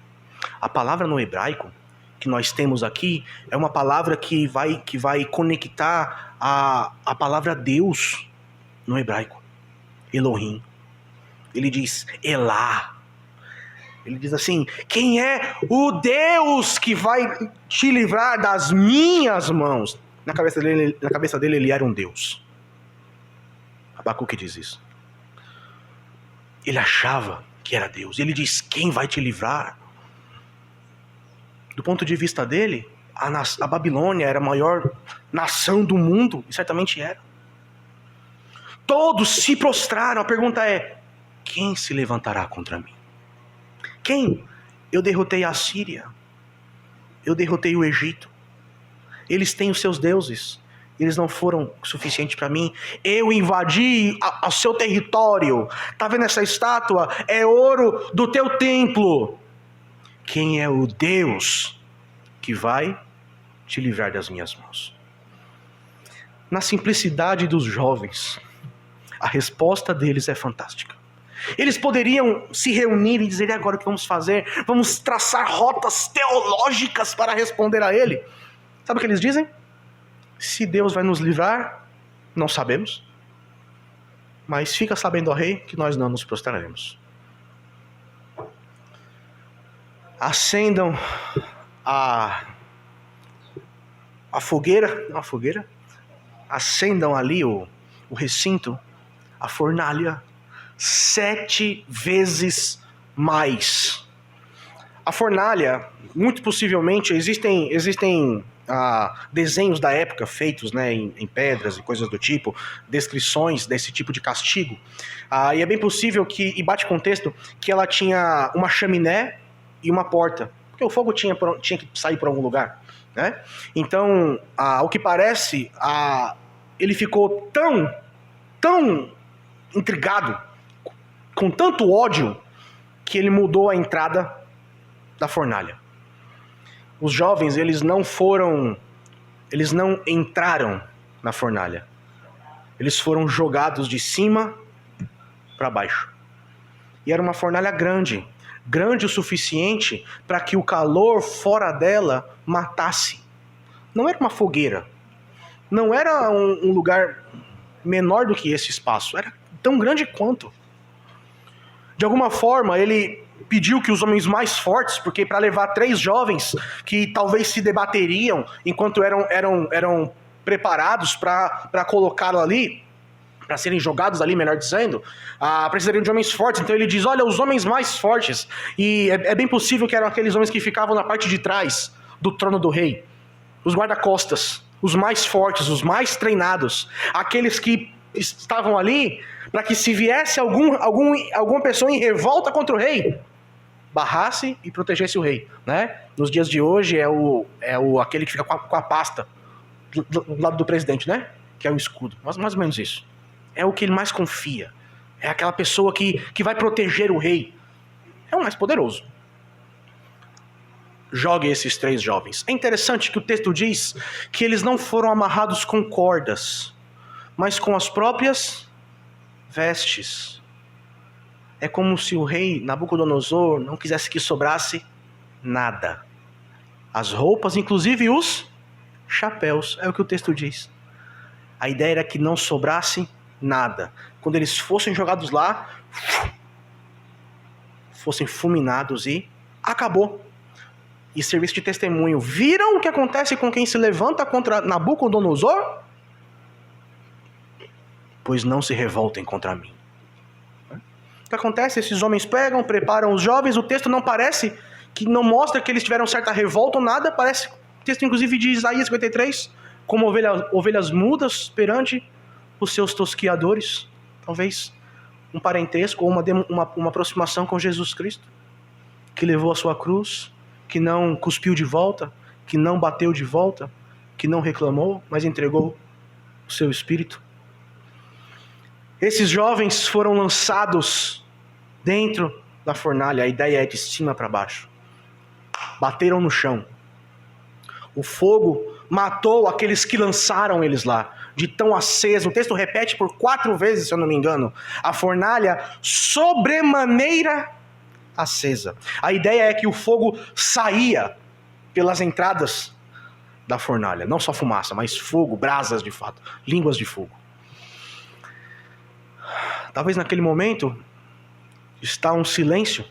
A palavra no hebraico que nós temos aqui é uma palavra que vai conectar a palavra Deus no hebraico. Elohim. Ele diz Elá. Ele diz assim, quem é o Deus que vai te livrar das minhas mãos? Na cabeça dele ele era um Deus. Abacuque diz isso. Ele achava que era Deus. Ele diz, quem vai te livrar? Do ponto de vista dele, a Babilônia era a maior nação do mundo, e certamente era. Todos se prostraram. A pergunta é, quem se levantará contra mim? Quem? Eu derrotei a Síria. Eu derrotei o Egito. Eles têm os seus deuses. Eles não foram suficientes para mim. Eu invadi o seu território. Tá vendo essa estátua? É ouro do teu templo. Quem é o Deus que vai te livrar das minhas mãos? Na simplicidade dos jovens, a resposta deles é fantástica. Eles poderiam se reunir e dizer, e agora o que vamos fazer? Vamos traçar rotas teológicas para responder a ele. Sabe o que eles dizem? Se Deus vai nos livrar, não sabemos. Mas fica sabendo, ó rei, que nós não nos prostraremos. Acendam a fogueira, não a fogueira. Acendam ali o recinto, a fornalha, 7 vezes mais. A fornalha, muito possivelmente, existem desenhos da época feitos, né, em pedras e coisas do tipo, descrições desse tipo de castigo. E é bem possível que, e bate contexto, que ela tinha uma chaminé e uma porta, porque o fogo tinha que sair por algum lugar, né? Então, ao que parece, ele ficou tão intrigado, com tanto ódio, que ele mudou a entrada da fornalha. Os jovens, eles não entraram na fornalha. Eles foram jogados de cima para baixo. E era uma fornalha grande o suficiente para que o calor fora dela matasse. Não era uma fogueira. Não era um lugar menor do que esse espaço. Era tão grande quanto. De alguma forma, ele pediu que os homens mais fortes, porque para levar 3 jovens que talvez se debateriam enquanto eram preparados para colocá-lo ali, para serem jogados ali, melhor dizendo, precisariam de homens fortes. Então ele diz, olha, os homens mais fortes, e é bem possível que eram aqueles homens que ficavam na parte de trás do trono do rei, os guarda-costas, os mais fortes, os mais treinados, aqueles que estavam ali para que se viesse alguma pessoa em revolta contra o rei, barrasse e protegesse o rei, né? Nos dias de hoje aquele que fica com a pasta do lado do presidente, né? Que é o escudo, mais ou menos isso. É o que ele mais confia. É aquela pessoa que vai proteger o rei. É o mais poderoso. Jogue esses 3 jovens. É interessante que o texto diz que eles não foram amarrados com cordas, mas com as próprias vestes. É como se o rei Nabucodonosor não quisesse que sobrasse nada. As roupas, inclusive os chapéus, é o que o texto diz. A ideia era que não sobrasse nada. Quando eles fossem jogados lá, fossem fulminados e acabou. E serviço de testemunho. Viram o que acontece com quem se levanta contra Nabucodonosor? Pois não se revoltem contra mim. O que acontece? Esses homens pegam, preparam os jovens. O texto não parece, que não mostra que eles tiveram certa revolta ou nada. Parece, o texto inclusive de Isaías 53, como ovelhas mudas perante os seus tosquiadores. Talvez um parentesco ou uma aproximação com Jesus Cristo, que levou a sua cruz, que não cuspiu de volta, que não bateu de volta, que não reclamou, mas entregou o seu espírito. Esses jovens foram lançados dentro da fornalha. A ideia é de cima para baixo. Bateram no chão. O fogo matou aqueles que lançaram eles lá, de tão aceso. O texto repete por 4 vezes, se eu não me engano. A fornalha sobremaneira acesa. A ideia é que o fogo saía pelas entradas da fornalha. Não só fumaça, mas fogo, brasas de fato, línguas de fogo. Talvez naquele momento está um silêncio,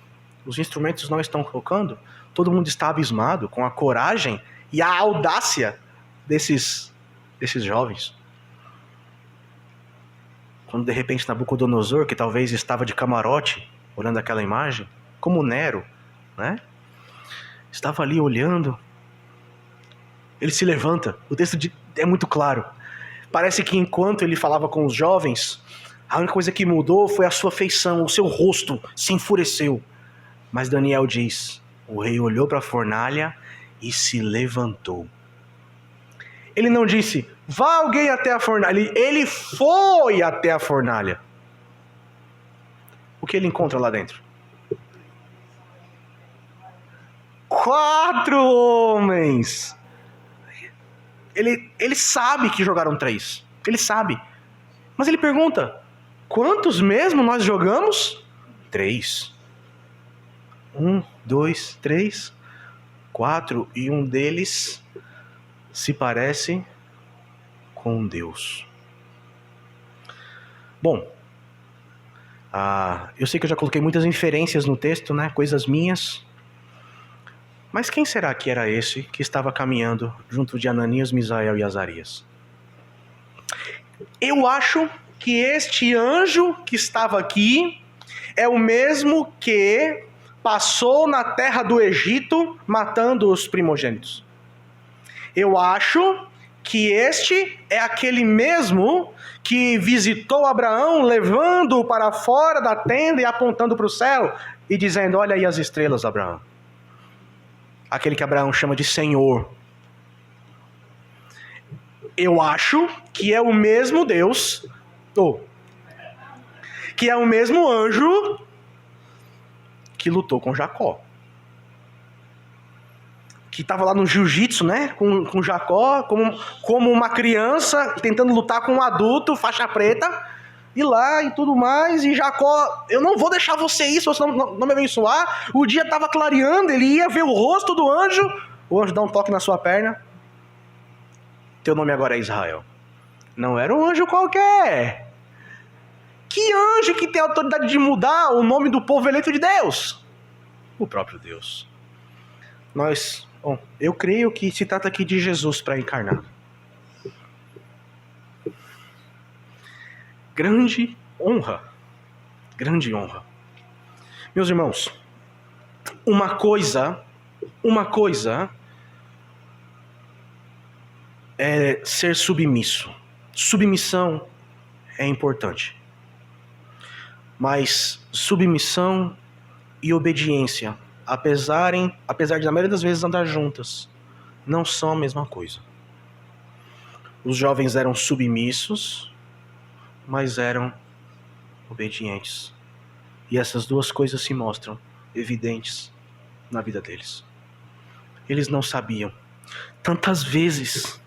os instrumentos não estão tocando, todo mundo está abismado com a coragem e a audácia desses jovens. quando de repente Nabucodonosor, que talvez estava de camarote, olhando aquela imagem, como Nero, né? Estava ali olhando, ele se levanta. O texto é muito claro. Parece que enquanto ele falava com os jovens, a única coisa que mudou foi a sua feição, o seu rosto se enfureceu. Mas Daniel diz, o rei olhou para a fornalha e se levantou. Ele não disse, vá alguém até a fornalha. Ele foi até a fornalha. O que ele encontra lá dentro? 4 homens. Ele sabe que jogaram 3. Ele sabe. Mas ele pergunta, quantos mesmo nós jogamos? 3. 1, 2, 3, 4. E um deles se parece com Deus. Bom, eu sei que eu já coloquei muitas inferências no texto, né? Coisas minhas. Mas quem será que era esse que estava caminhando junto de Ananias, Misael e Azarias? Eu acho que este anjo que estava aqui é o mesmo que passou na terra do Egito matando os primogênitos. Eu acho que este é aquele mesmo que visitou Abraão, levando-o para fora da tenda e apontando para o céu e dizendo, olha aí as estrelas, Abraão. Aquele que Abraão chama de Senhor. Eu acho que é o mesmo Deus, que é o mesmo anjo que lutou com Jacó. Que estava lá no jiu-jitsu, né? Com Jacó, como uma criança tentando lutar com um adulto, faixa preta, e lá e tudo mais. E Jacó, eu não vou deixar você ir, se você não me abençoar. O dia estava clareando, ele ia ver o rosto do anjo. O anjo dá um toque na sua perna. Teu nome agora é Israel. Não era um anjo qualquer. Que anjo que tem a autoridade de mudar o nome do povo eleito de Deus? O próprio Deus. Eu creio que se trata aqui de Jesus para encarnar. Grande honra. Grande honra. Meus irmãos, uma coisa é ser submisso. Submissão é importante. Mas submissão e obediência, apesar de na maioria das vezes andar juntas, não são a mesma coisa. Os jovens eram submissos, mas eram obedientes. E essas duas coisas se mostram evidentes na vida deles. Eles não sabiam. Tantas vezes,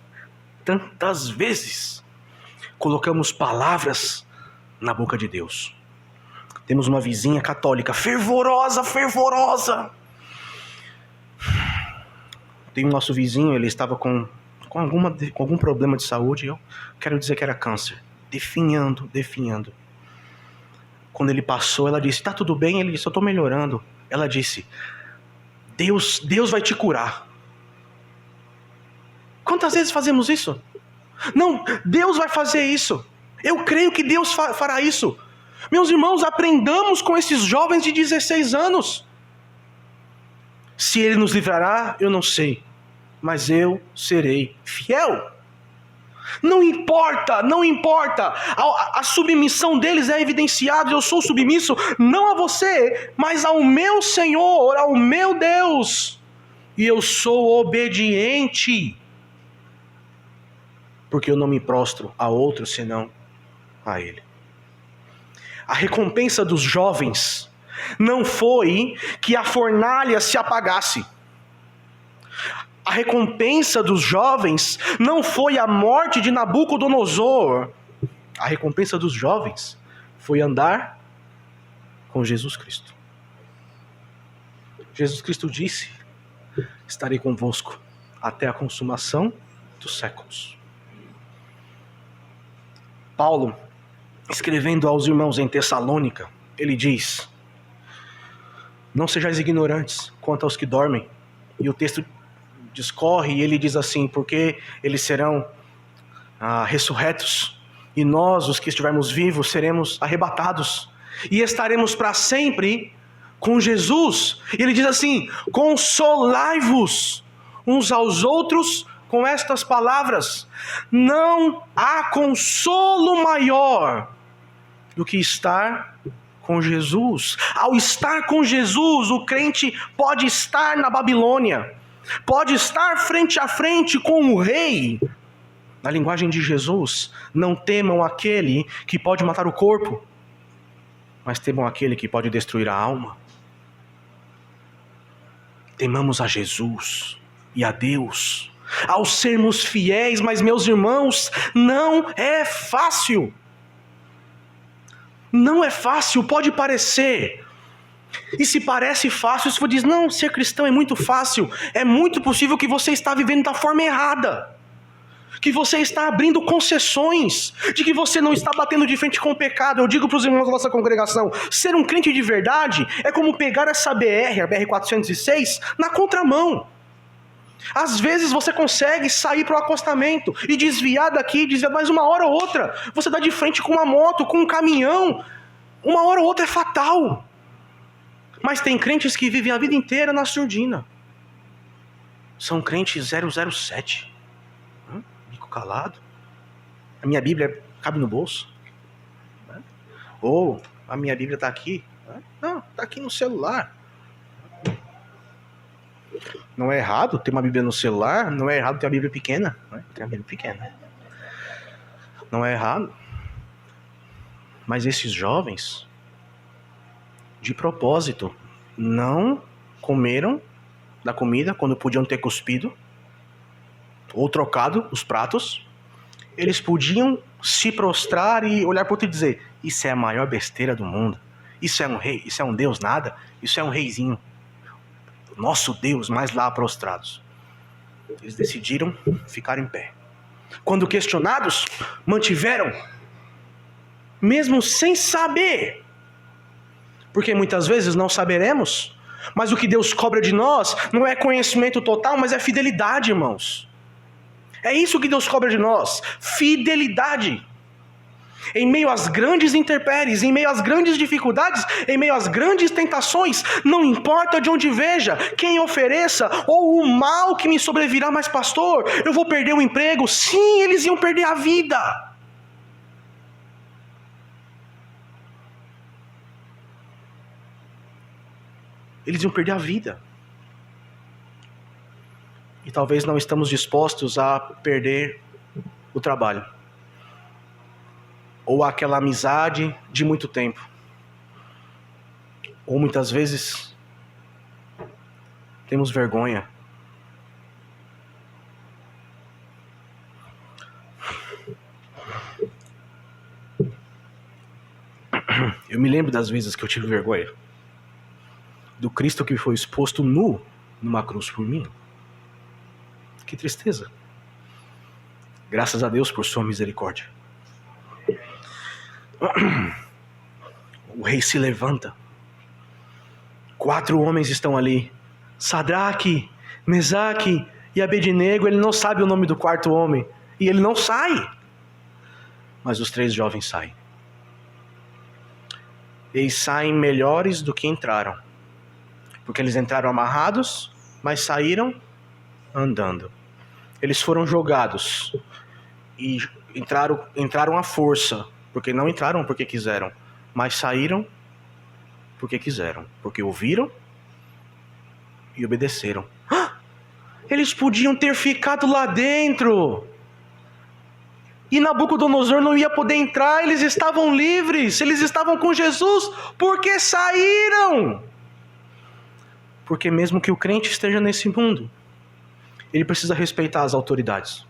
colocamos palavras na boca de Deus. Temos uma vizinha católica fervorosa. Tem o nosso vizinho, ele estava com algum problema de saúde, eu quero dizer que era câncer. Definhando. Quando ele passou, ela disse, tá tudo bem? Ele disse, eu tô melhorando. Ela disse, Deus vai te curar. Quantas vezes fazemos isso? Não, Deus vai fazer isso. Eu creio que Deus fará isso. Meus irmãos, aprendamos com esses jovens de 16 anos. Se Ele nos livrará, eu não sei. Mas eu serei fiel. Não importa. A submissão deles é evidenciada. Eu sou submisso não a você, mas ao meu Senhor, ao meu Deus. E eu sou obediente. Porque eu não me prostro a outro senão a Ele. A recompensa dos jovens não foi que a fornalha se apagasse. A recompensa dos jovens não foi a morte de Nabucodonosor. A recompensa dos jovens foi andar com Jesus Cristo. Jesus Cristo disse, estarei convosco até a consumação dos séculos. Paulo, escrevendo aos irmãos em Tessalônica, ele diz, não sejais ignorantes quanto aos que dormem. E o texto discorre e ele diz assim, porque eles serão ressurretos E nós, os que estivermos vivos, seremos arrebatados e estaremos para sempre com Jesus. E ele diz assim: consolai-vos uns aos outros com estas palavras. Não há consolo maior do que estar com Jesus. Ao estar com Jesus, o crente pode estar na Babilônia, pode estar frente a frente com o rei. Na linguagem de Jesus, não temam aquele que pode matar o corpo, mas temam aquele que pode destruir a alma. Temamos a Jesus e a Deus, ao sermos fiéis, mas meus irmãos, não é fácil. Não é fácil, pode parecer. E se parece fácil, se você diz, não, ser cristão é muito fácil, é muito possível que você está vivendo da forma errada, que você está abrindo concessões, de que você não está batendo de frente com o pecado. Eu digo para os irmãos da nossa congregação, ser um crente de verdade é como pegar essa BR, a BR-406, na contramão. Às vezes você consegue sair para o acostamento e desviar daqui, desviar, mas uma hora ou outra você dá de frente com uma moto, com um caminhão, uma hora ou outra é fatal. Mas tem crentes que vivem a vida inteira na surdina. São crentes 007. Bico calado. A minha Bíblia cabe no bolso. Ou a minha Bíblia está aqui. Não, está aqui no celular. Não é errado ter uma Bíblia no celular, não é errado ter uma Bíblia pequena. Ter uma Bíblia pequena. Não é errado. Mas esses jovens, de propósito, não comeram da comida quando podiam ter cuspido ou trocado os pratos. Eles podiam se prostrar e olhar para o outro e dizer: isso é a maior besteira do mundo. Isso é um rei, isso é um Deus nada, isso é um reizinho. Nosso Deus, mais lá prostrados. Eles decidiram ficar em pé. Quando questionados, mantiveram, mesmo sem saber. Porque muitas vezes não saberemos, mas o que Deus cobra de nós não é conhecimento total, mas é fidelidade, irmãos. É isso que Deus cobra de nós, fidelidade. Em meio às grandes intempéries, em meio às grandes dificuldades, em meio às grandes tentações, não importa de onde veja, quem ofereça, ou o mal que me sobrevirá, mas pastor, eu vou perder o emprego. Sim, eles iam perder a vida. Eles iam perder a vida. E talvez não estamos dispostos a perder o trabalho. Ou aquela amizade de muito tempo. Ou muitas vezes temos vergonha. Eu me lembro das vezes que eu tive vergonha. Do Cristo que foi exposto nu numa cruz por mim. Que tristeza. Graças a Deus por sua misericórdia. O rei se levanta. 4 homens estão ali. Sadraque, Mesaque e Abednego. Ele não sabe o nome do 4º homem. E ele não sai. Mas os 3 jovens saem. Eles saem melhores do que entraram. Porque eles entraram amarrados, mas saíram andando. Eles foram jogados. E entraram à força. Porque não entraram porque quiseram, mas saíram porque quiseram. Porque ouviram e obedeceram. Eles podiam ter ficado lá dentro. E Nabucodonosor não ia poder entrar. Eles estavam livres. Eles estavam com Jesus porque saíram. Porque mesmo que o crente esteja nesse mundo, ele precisa respeitar as autoridades.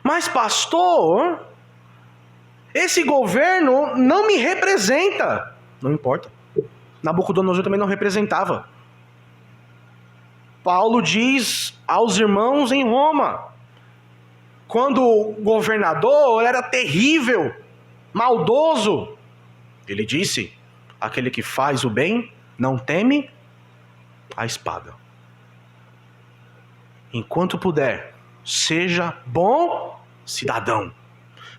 Mas pastor, esse governo não me representa. Não importa. Nabucodonosor também não representava. Paulo diz aos irmãos em Roma, quando o governador era terrível, maldoso, ele disse: aquele que faz o bem não teme a espada. Enquanto puder, seja bom cidadão.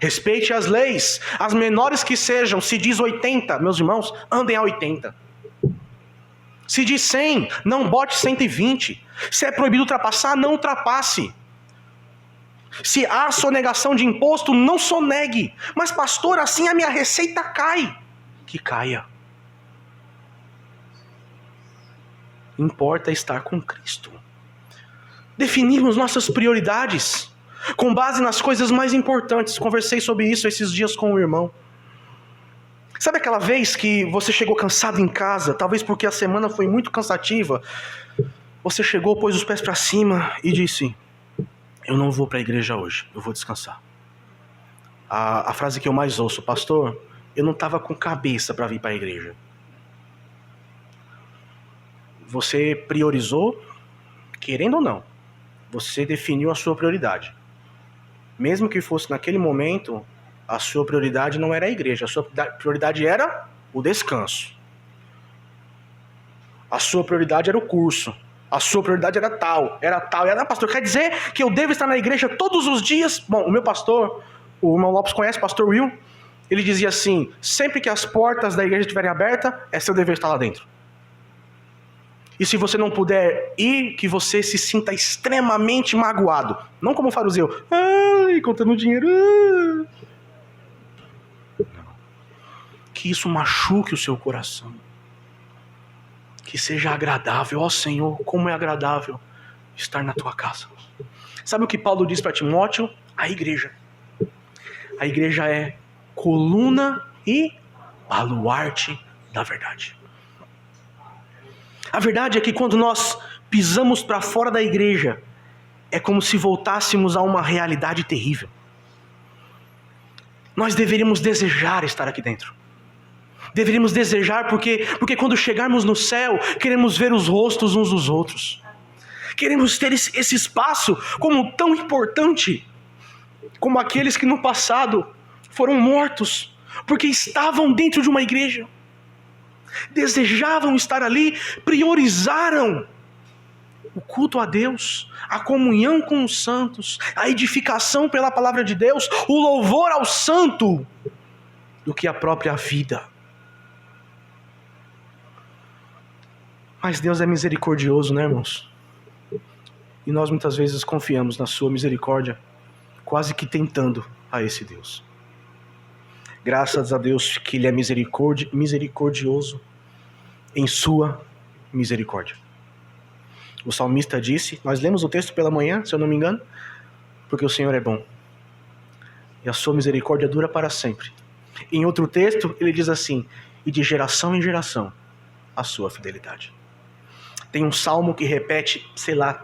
Respeite as leis, as menores que sejam. Se diz 80, meus irmãos, andem a 80. Se diz 100, não bote 120. Se é proibido ultrapassar, não ultrapasse. Se há sonegação de imposto, não sonegue. Mas pastor, assim a minha receita cai. Que caia. Importa estar com Cristo. Definirmos nossas prioridades com base nas coisas mais importantes. Conversei sobre isso esses dias com o irmão. Sabe aquela vez que você chegou cansado em casa, talvez porque a semana foi muito cansativa, você chegou, pôs os pés para cima e disse: eu não vou para a igreja hoje, eu vou descansar. A frase que eu mais ouço: pastor, eu não estava com cabeça para vir para a igreja. Você priorizou, querendo ou não, você definiu a sua prioridade. Mesmo que fosse naquele momento, a sua prioridade não era a igreja, a sua prioridade era o descanso. A sua prioridade era o curso. A sua prioridade era tal. Pastor, quer dizer que eu devo estar na igreja todos os dias? Bom, o meu pastor, o irmão Lopes conhece, o pastor Will, ele dizia assim: sempre que as portas da igreja estiverem abertas, é seu dever estar lá dentro. E se você não puder ir, que você se sinta extremamente magoado. Não como o fariseu, contando dinheiro. Não. Que isso machuque o seu coração. Que seja agradável. Ó Senhor, como é agradável estar na tua casa. Sabe o que Paulo diz para Timóteo? A igreja. A igreja é coluna e baluarte da verdade. A verdade é que quando nós pisamos para fora da igreja, é como se voltássemos a uma realidade terrível. Nós deveríamos desejar estar aqui dentro. Deveríamos desejar porque quando chegarmos no céu, queremos ver os rostos uns dos outros. Queremos ter esse espaço como tão importante como aqueles que no passado foram mortos porque estavam dentro de uma igreja. Desejavam estar ali, priorizaram o culto a Deus, a comunhão com os santos, a edificação pela palavra de Deus, o louvor ao santo, do que a própria vida. Mas Deus é misericordioso, né, irmãos? E nós muitas vezes confiamos na sua misericórdia, quase que tentando a esse Deus. Graças a Deus que Ele é misericordioso em sua misericórdia. O salmista disse, nós lemos o texto pela manhã, se eu não me engano, porque o Senhor é bom. E a sua misericórdia dura para sempre. Em outro texto, ele diz assim: e de geração em geração, a sua fidelidade. Tem um salmo que repete,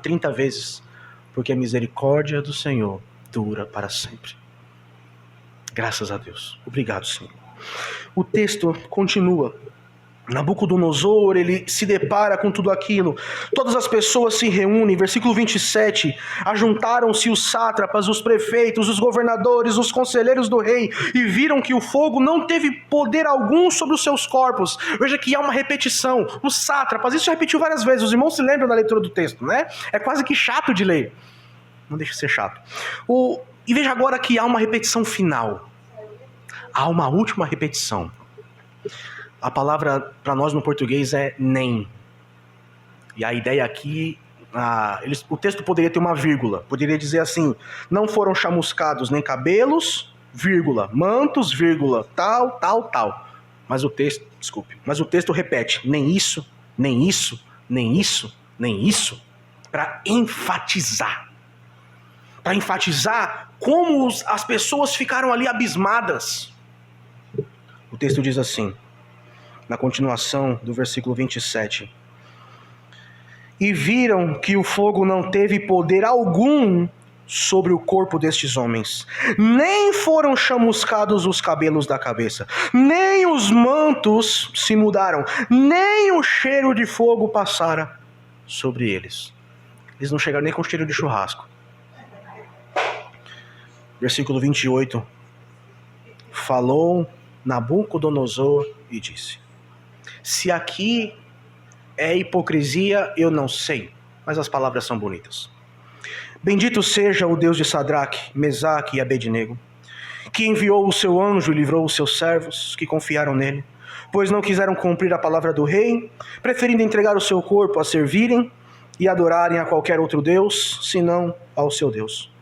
30 vezes, porque a misericórdia do Senhor dura para sempre. Graças a Deus. Obrigado, Senhor. O texto continua. Nabucodonosor, ele se depara com tudo aquilo. Todas as pessoas se reúnem. Versículo 27. Ajuntaram-se os sátrapas, os prefeitos, os governadores, os conselheiros do rei, e viram que o fogo não teve poder algum sobre os seus corpos. Veja que há uma repetição. Os sátrapas, isso repetiu várias vezes. Os irmãos se lembram da leitura do texto, né? É quase que chato de ler. Não deixa de ser chato. E veja agora que há uma repetição final. Há uma última repetição. A palavra para nós no português é nem. E a ideia aqui, o texto poderia ter uma vírgula. Poderia dizer assim: não foram chamuscados nem cabelos, vírgula, mantos, vírgula, tal, tal, tal. Mas o texto repete: nem isso, nem isso, nem isso, nem isso. Para enfatizar. Para enfatizar como as pessoas ficaram ali abismadas. O texto diz assim, na continuação do versículo 27. E viram que o fogo não teve poder algum sobre o corpo destes homens. Nem foram chamuscados os cabelos da cabeça, nem os mantos se mudaram, nem o cheiro de fogo passara sobre eles. Eles não chegaram nem com cheiro de churrasco. Versículo 28. Falou Nabucodonosor e disse: se aqui é hipocrisia, eu não sei, mas as palavras são bonitas. Bendito seja o Deus de Sadraque, Mesaque e Abednego, que enviou o seu anjo e livrou os seus servos que confiaram nele, pois não quiseram cumprir a palavra do rei, preferindo entregar o seu corpo a servirem e adorarem a qualquer outro Deus, senão ao seu Deus.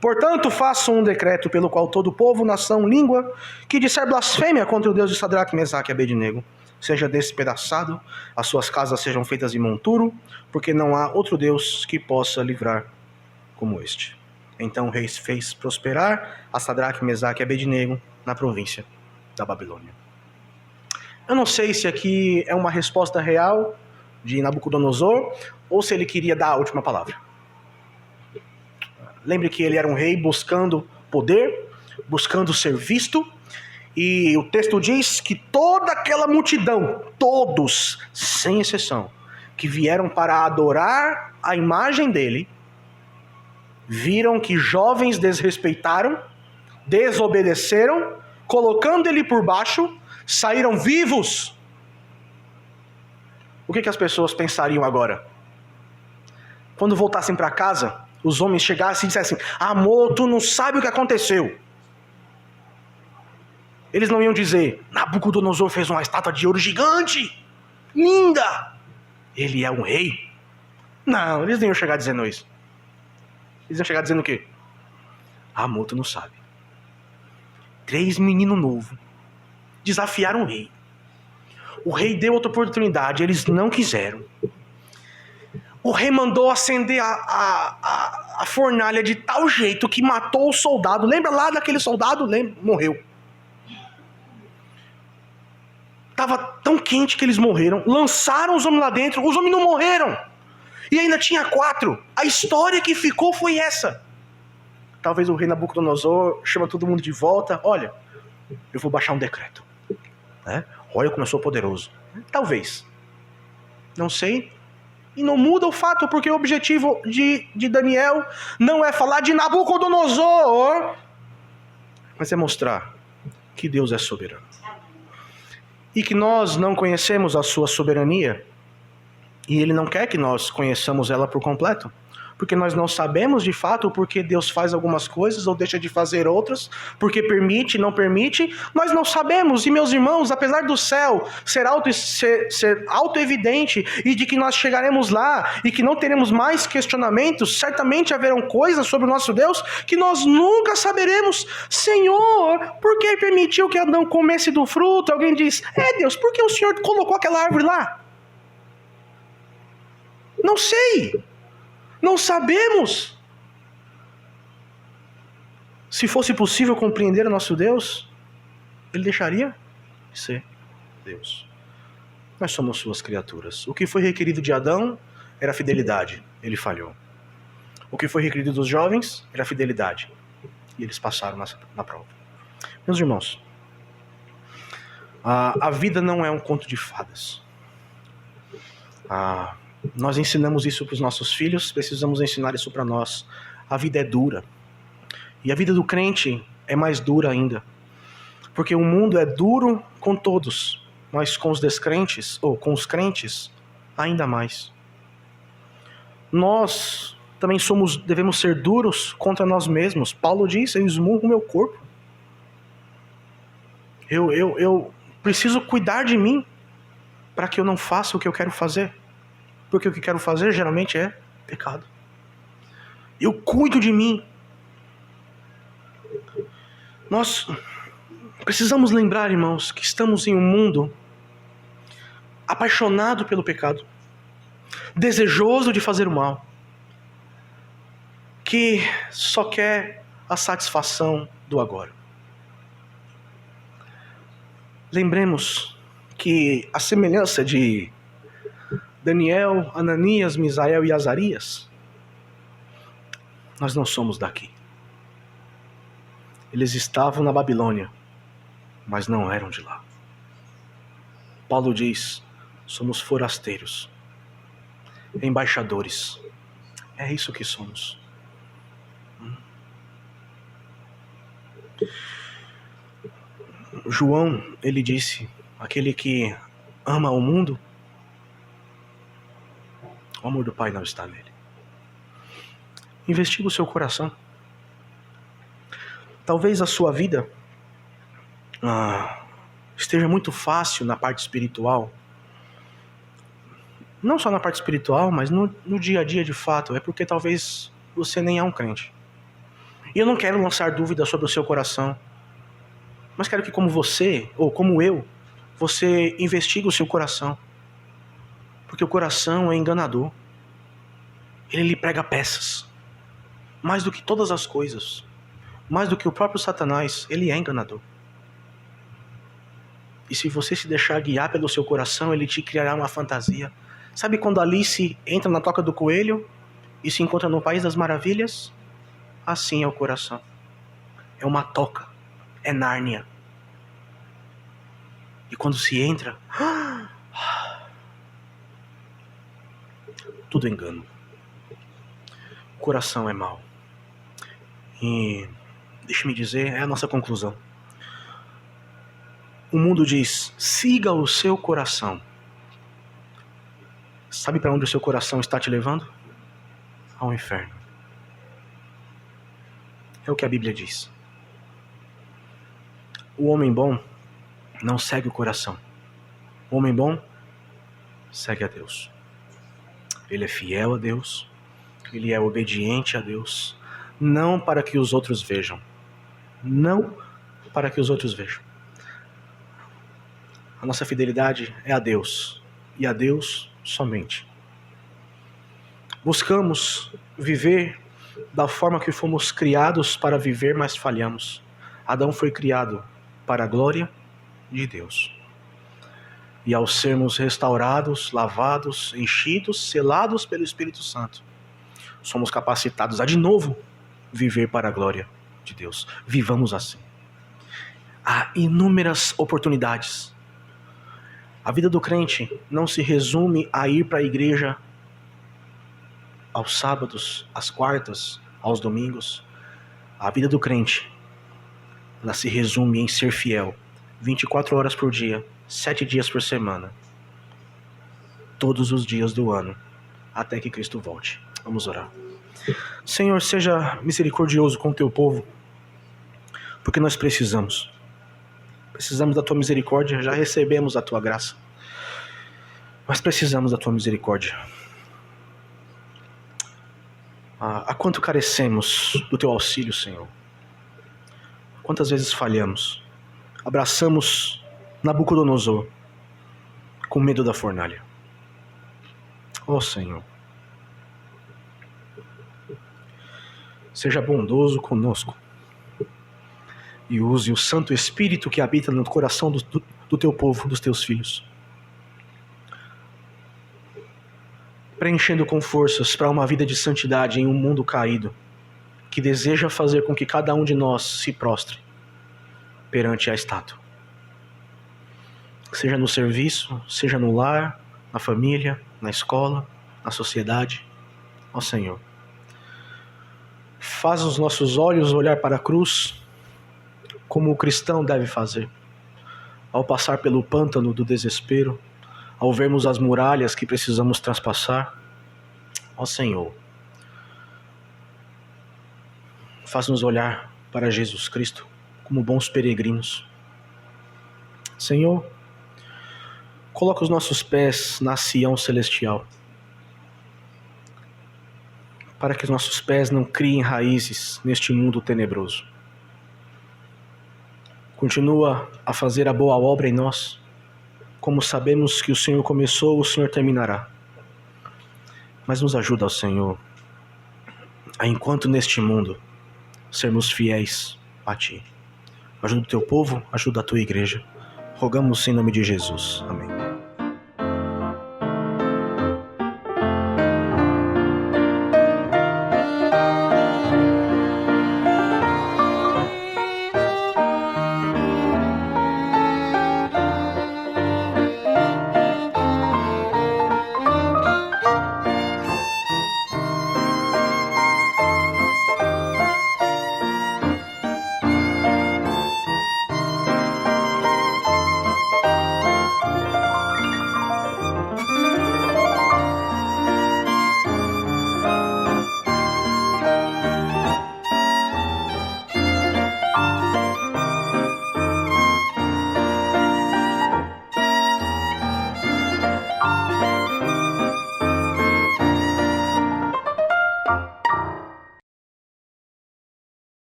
Portanto, façam um decreto pelo qual todo povo, nação, língua, que disser blasfêmia contra o Deus de Sadraque, Mesaque e Abednego, seja despedaçado, as suas casas sejam feitas de monturo, porque não há outro Deus que possa livrar como este. Então o rei fez prosperar a Sadraque, Mesaque e Abednego na província da Babilônia. Eu não sei se aqui é uma resposta real de Nabucodonosor ou se ele queria dar a última palavra. Lembre que ele era um rei buscando poder, buscando ser visto, e o texto diz que toda aquela multidão, todos, sem exceção, que vieram para adorar a imagem dele, viram que jovens desrespeitaram, desobedeceram, colocando ele por baixo, saíram vivos. O que as pessoas pensariam agora? Quando voltassem para casa, os homens chegassem e dissessem: amor, tu não sabe o que aconteceu. Eles não iam dizer: Nabucodonosor fez uma estátua de ouro gigante, linda, ele é um rei. Não, eles não iam chegar dizendo isso. Eles iam chegar dizendo o quê? Amor, tu não sabe. 3 meninos novos desafiaram o rei. O rei deu outra oportunidade, eles não quiseram. O rei mandou acender a fornalha de tal jeito que matou o soldado. Lembra lá daquele soldado? Morreu. Estava tão quente que eles morreram. Lançaram os homens lá dentro. Os homens não morreram. E ainda tinha 4. A história que ficou foi essa. Talvez o rei Nabucodonosor chama todo mundo de volta. Olha, eu vou baixar um decreto. Olha como eu sou poderoso. Talvez. Não sei. E não muda o fato, porque o objetivo de Daniel não é falar de Nabucodonosor, mas é mostrar que Deus é soberano. E que nós não conhecemos a sua soberania, e Ele não quer que nós conheçamos ela por completo, porque nós não sabemos de fato porque Deus faz algumas coisas ou deixa de fazer outras, porque permite, não permite, nós não sabemos. E meus irmãos, apesar do céu ser auto-evidente e de que nós chegaremos lá e que não teremos mais questionamentos, certamente haverão coisas sobre o nosso Deus que nós nunca saberemos. Senhor, por que permitiu que Adão comesse do fruto? Alguém diz: Deus, por que o Senhor colocou aquela árvore lá? Não sei. Não sabemos. Se fosse possível compreender o nosso Deus, Ele deixaria de ser Deus. Nós somos suas criaturas. O que foi requerido de Adão era fidelidade. Ele falhou. O que foi requerido dos jovens era fidelidade. E eles passaram na prova. Meus irmãos, a vida não é um conto de fadas. Nós ensinamos isso para os nossos filhos, precisamos ensinar isso para nós. A vida é dura. E a vida do crente é mais dura ainda. Porque o mundo é duro com todos, mas com os descrentes, ou com os crentes, ainda mais. Nós também devemos ser duros contra nós mesmos. Paulo diz: eu esmurro o meu corpo. Eu preciso cuidar de mim para que eu não faça o que eu quero fazer. Porque o que quero fazer geralmente é pecado. Eu cuido de mim. Nós precisamos lembrar, irmãos, que estamos em um mundo apaixonado pelo pecado, desejoso de fazer o mal, que só quer a satisfação do agora. Lembremos que a semelhança de Daniel, Ananias, Misael e Azarias, nós não somos daqui. Eles estavam na Babilônia, mas não eram de lá. Paulo diz: somos forasteiros, embaixadores. É isso que somos. João, ele disse: aquele que ama o mundo, o amor do Pai não está nele. Investiga o seu coração. Talvez a sua vida esteja muito fácil na parte espiritual. Não só na parte espiritual, mas no dia a dia de fato. É porque talvez você nem é um crente. E eu não quero lançar dúvidas sobre o seu coração. Mas quero que como você, ou como eu, você investigue o seu coração. Porque o coração é enganador. Ele lhe prega peças. Mais do que todas as coisas. Mais do que o próprio Satanás, ele é enganador. E se você se deixar guiar pelo seu coração, ele te criará uma fantasia. Sabe quando Alice entra na toca do coelho e se encontra no País das Maravilhas? Assim é o coração. É uma toca. É Nárnia. E quando se entra, tudo engano. O coração é mau. E deixe-me dizer, é a nossa conclusão. O mundo diz, siga o seu coração. Sabe para onde o seu coração está te levando? Ao inferno. É o que a Bíblia diz. O homem bom não segue o coração. O homem bom segue a Deus. Ele é fiel a Deus. Ele é obediente a Deus. Não para que os outros vejam. Não para que os outros vejam. A nossa fidelidade é a Deus. E a Deus somente. Buscamos viver da forma que fomos criados para viver, mas falhamos. Adão foi criado para a glória de Deus. E ao sermos restaurados, lavados, enchidos, selados pelo Espírito Santo, somos capacitados a de novo viver para a glória de Deus. Vivamos assim. Há inúmeras oportunidades. A vida do crente não se resume a ir para a igreja aos sábados, às quartas, aos domingos. A vida do crente, ela se resume em ser fiel 24 horas por dia, 7 dias por semana, todos os dias do ano, até que Cristo volte. Vamos orar. Senhor, seja misericordioso com o teu povo, porque nós precisamos da tua misericórdia. Já recebemos a tua graça, mas precisamos da tua misericórdia. Há quanto carecemos do teu auxílio, Senhor? Quantas vezes falhamos? Abraçamos Nabucodonosor com medo da fornalha. Ó Senhor, seja bondoso conosco e use o Santo Espírito que habita no coração do teu povo, dos teus filhos, preenchendo com forças para uma vida de santidade em um mundo caído, que deseja fazer com que cada um de nós se prostre perante a estátua. Seja no serviço, seja no lar, na família, na escola, na sociedade. Ó Senhor, faz os nossos olhos olhar para a cruz como o cristão deve fazer. Ao passar pelo pântano do desespero, ao vermos as muralhas que precisamos transpassar, ó Senhor, faz-nos olhar para Jesus Cristo como bons peregrinos. Senhor, coloca os nossos pés na Sião celestial, para que os nossos pés não criem raízes neste mundo tenebroso. Continua a fazer a boa obra em nós. Como sabemos que o Senhor começou, o Senhor terminará. Mas nos ajuda, ó Senhor, a enquanto neste mundo sermos fiéis a Ti. Ajuda o Teu povo, ajuda a Tua igreja. Rogamos em nome de Jesus. Amém.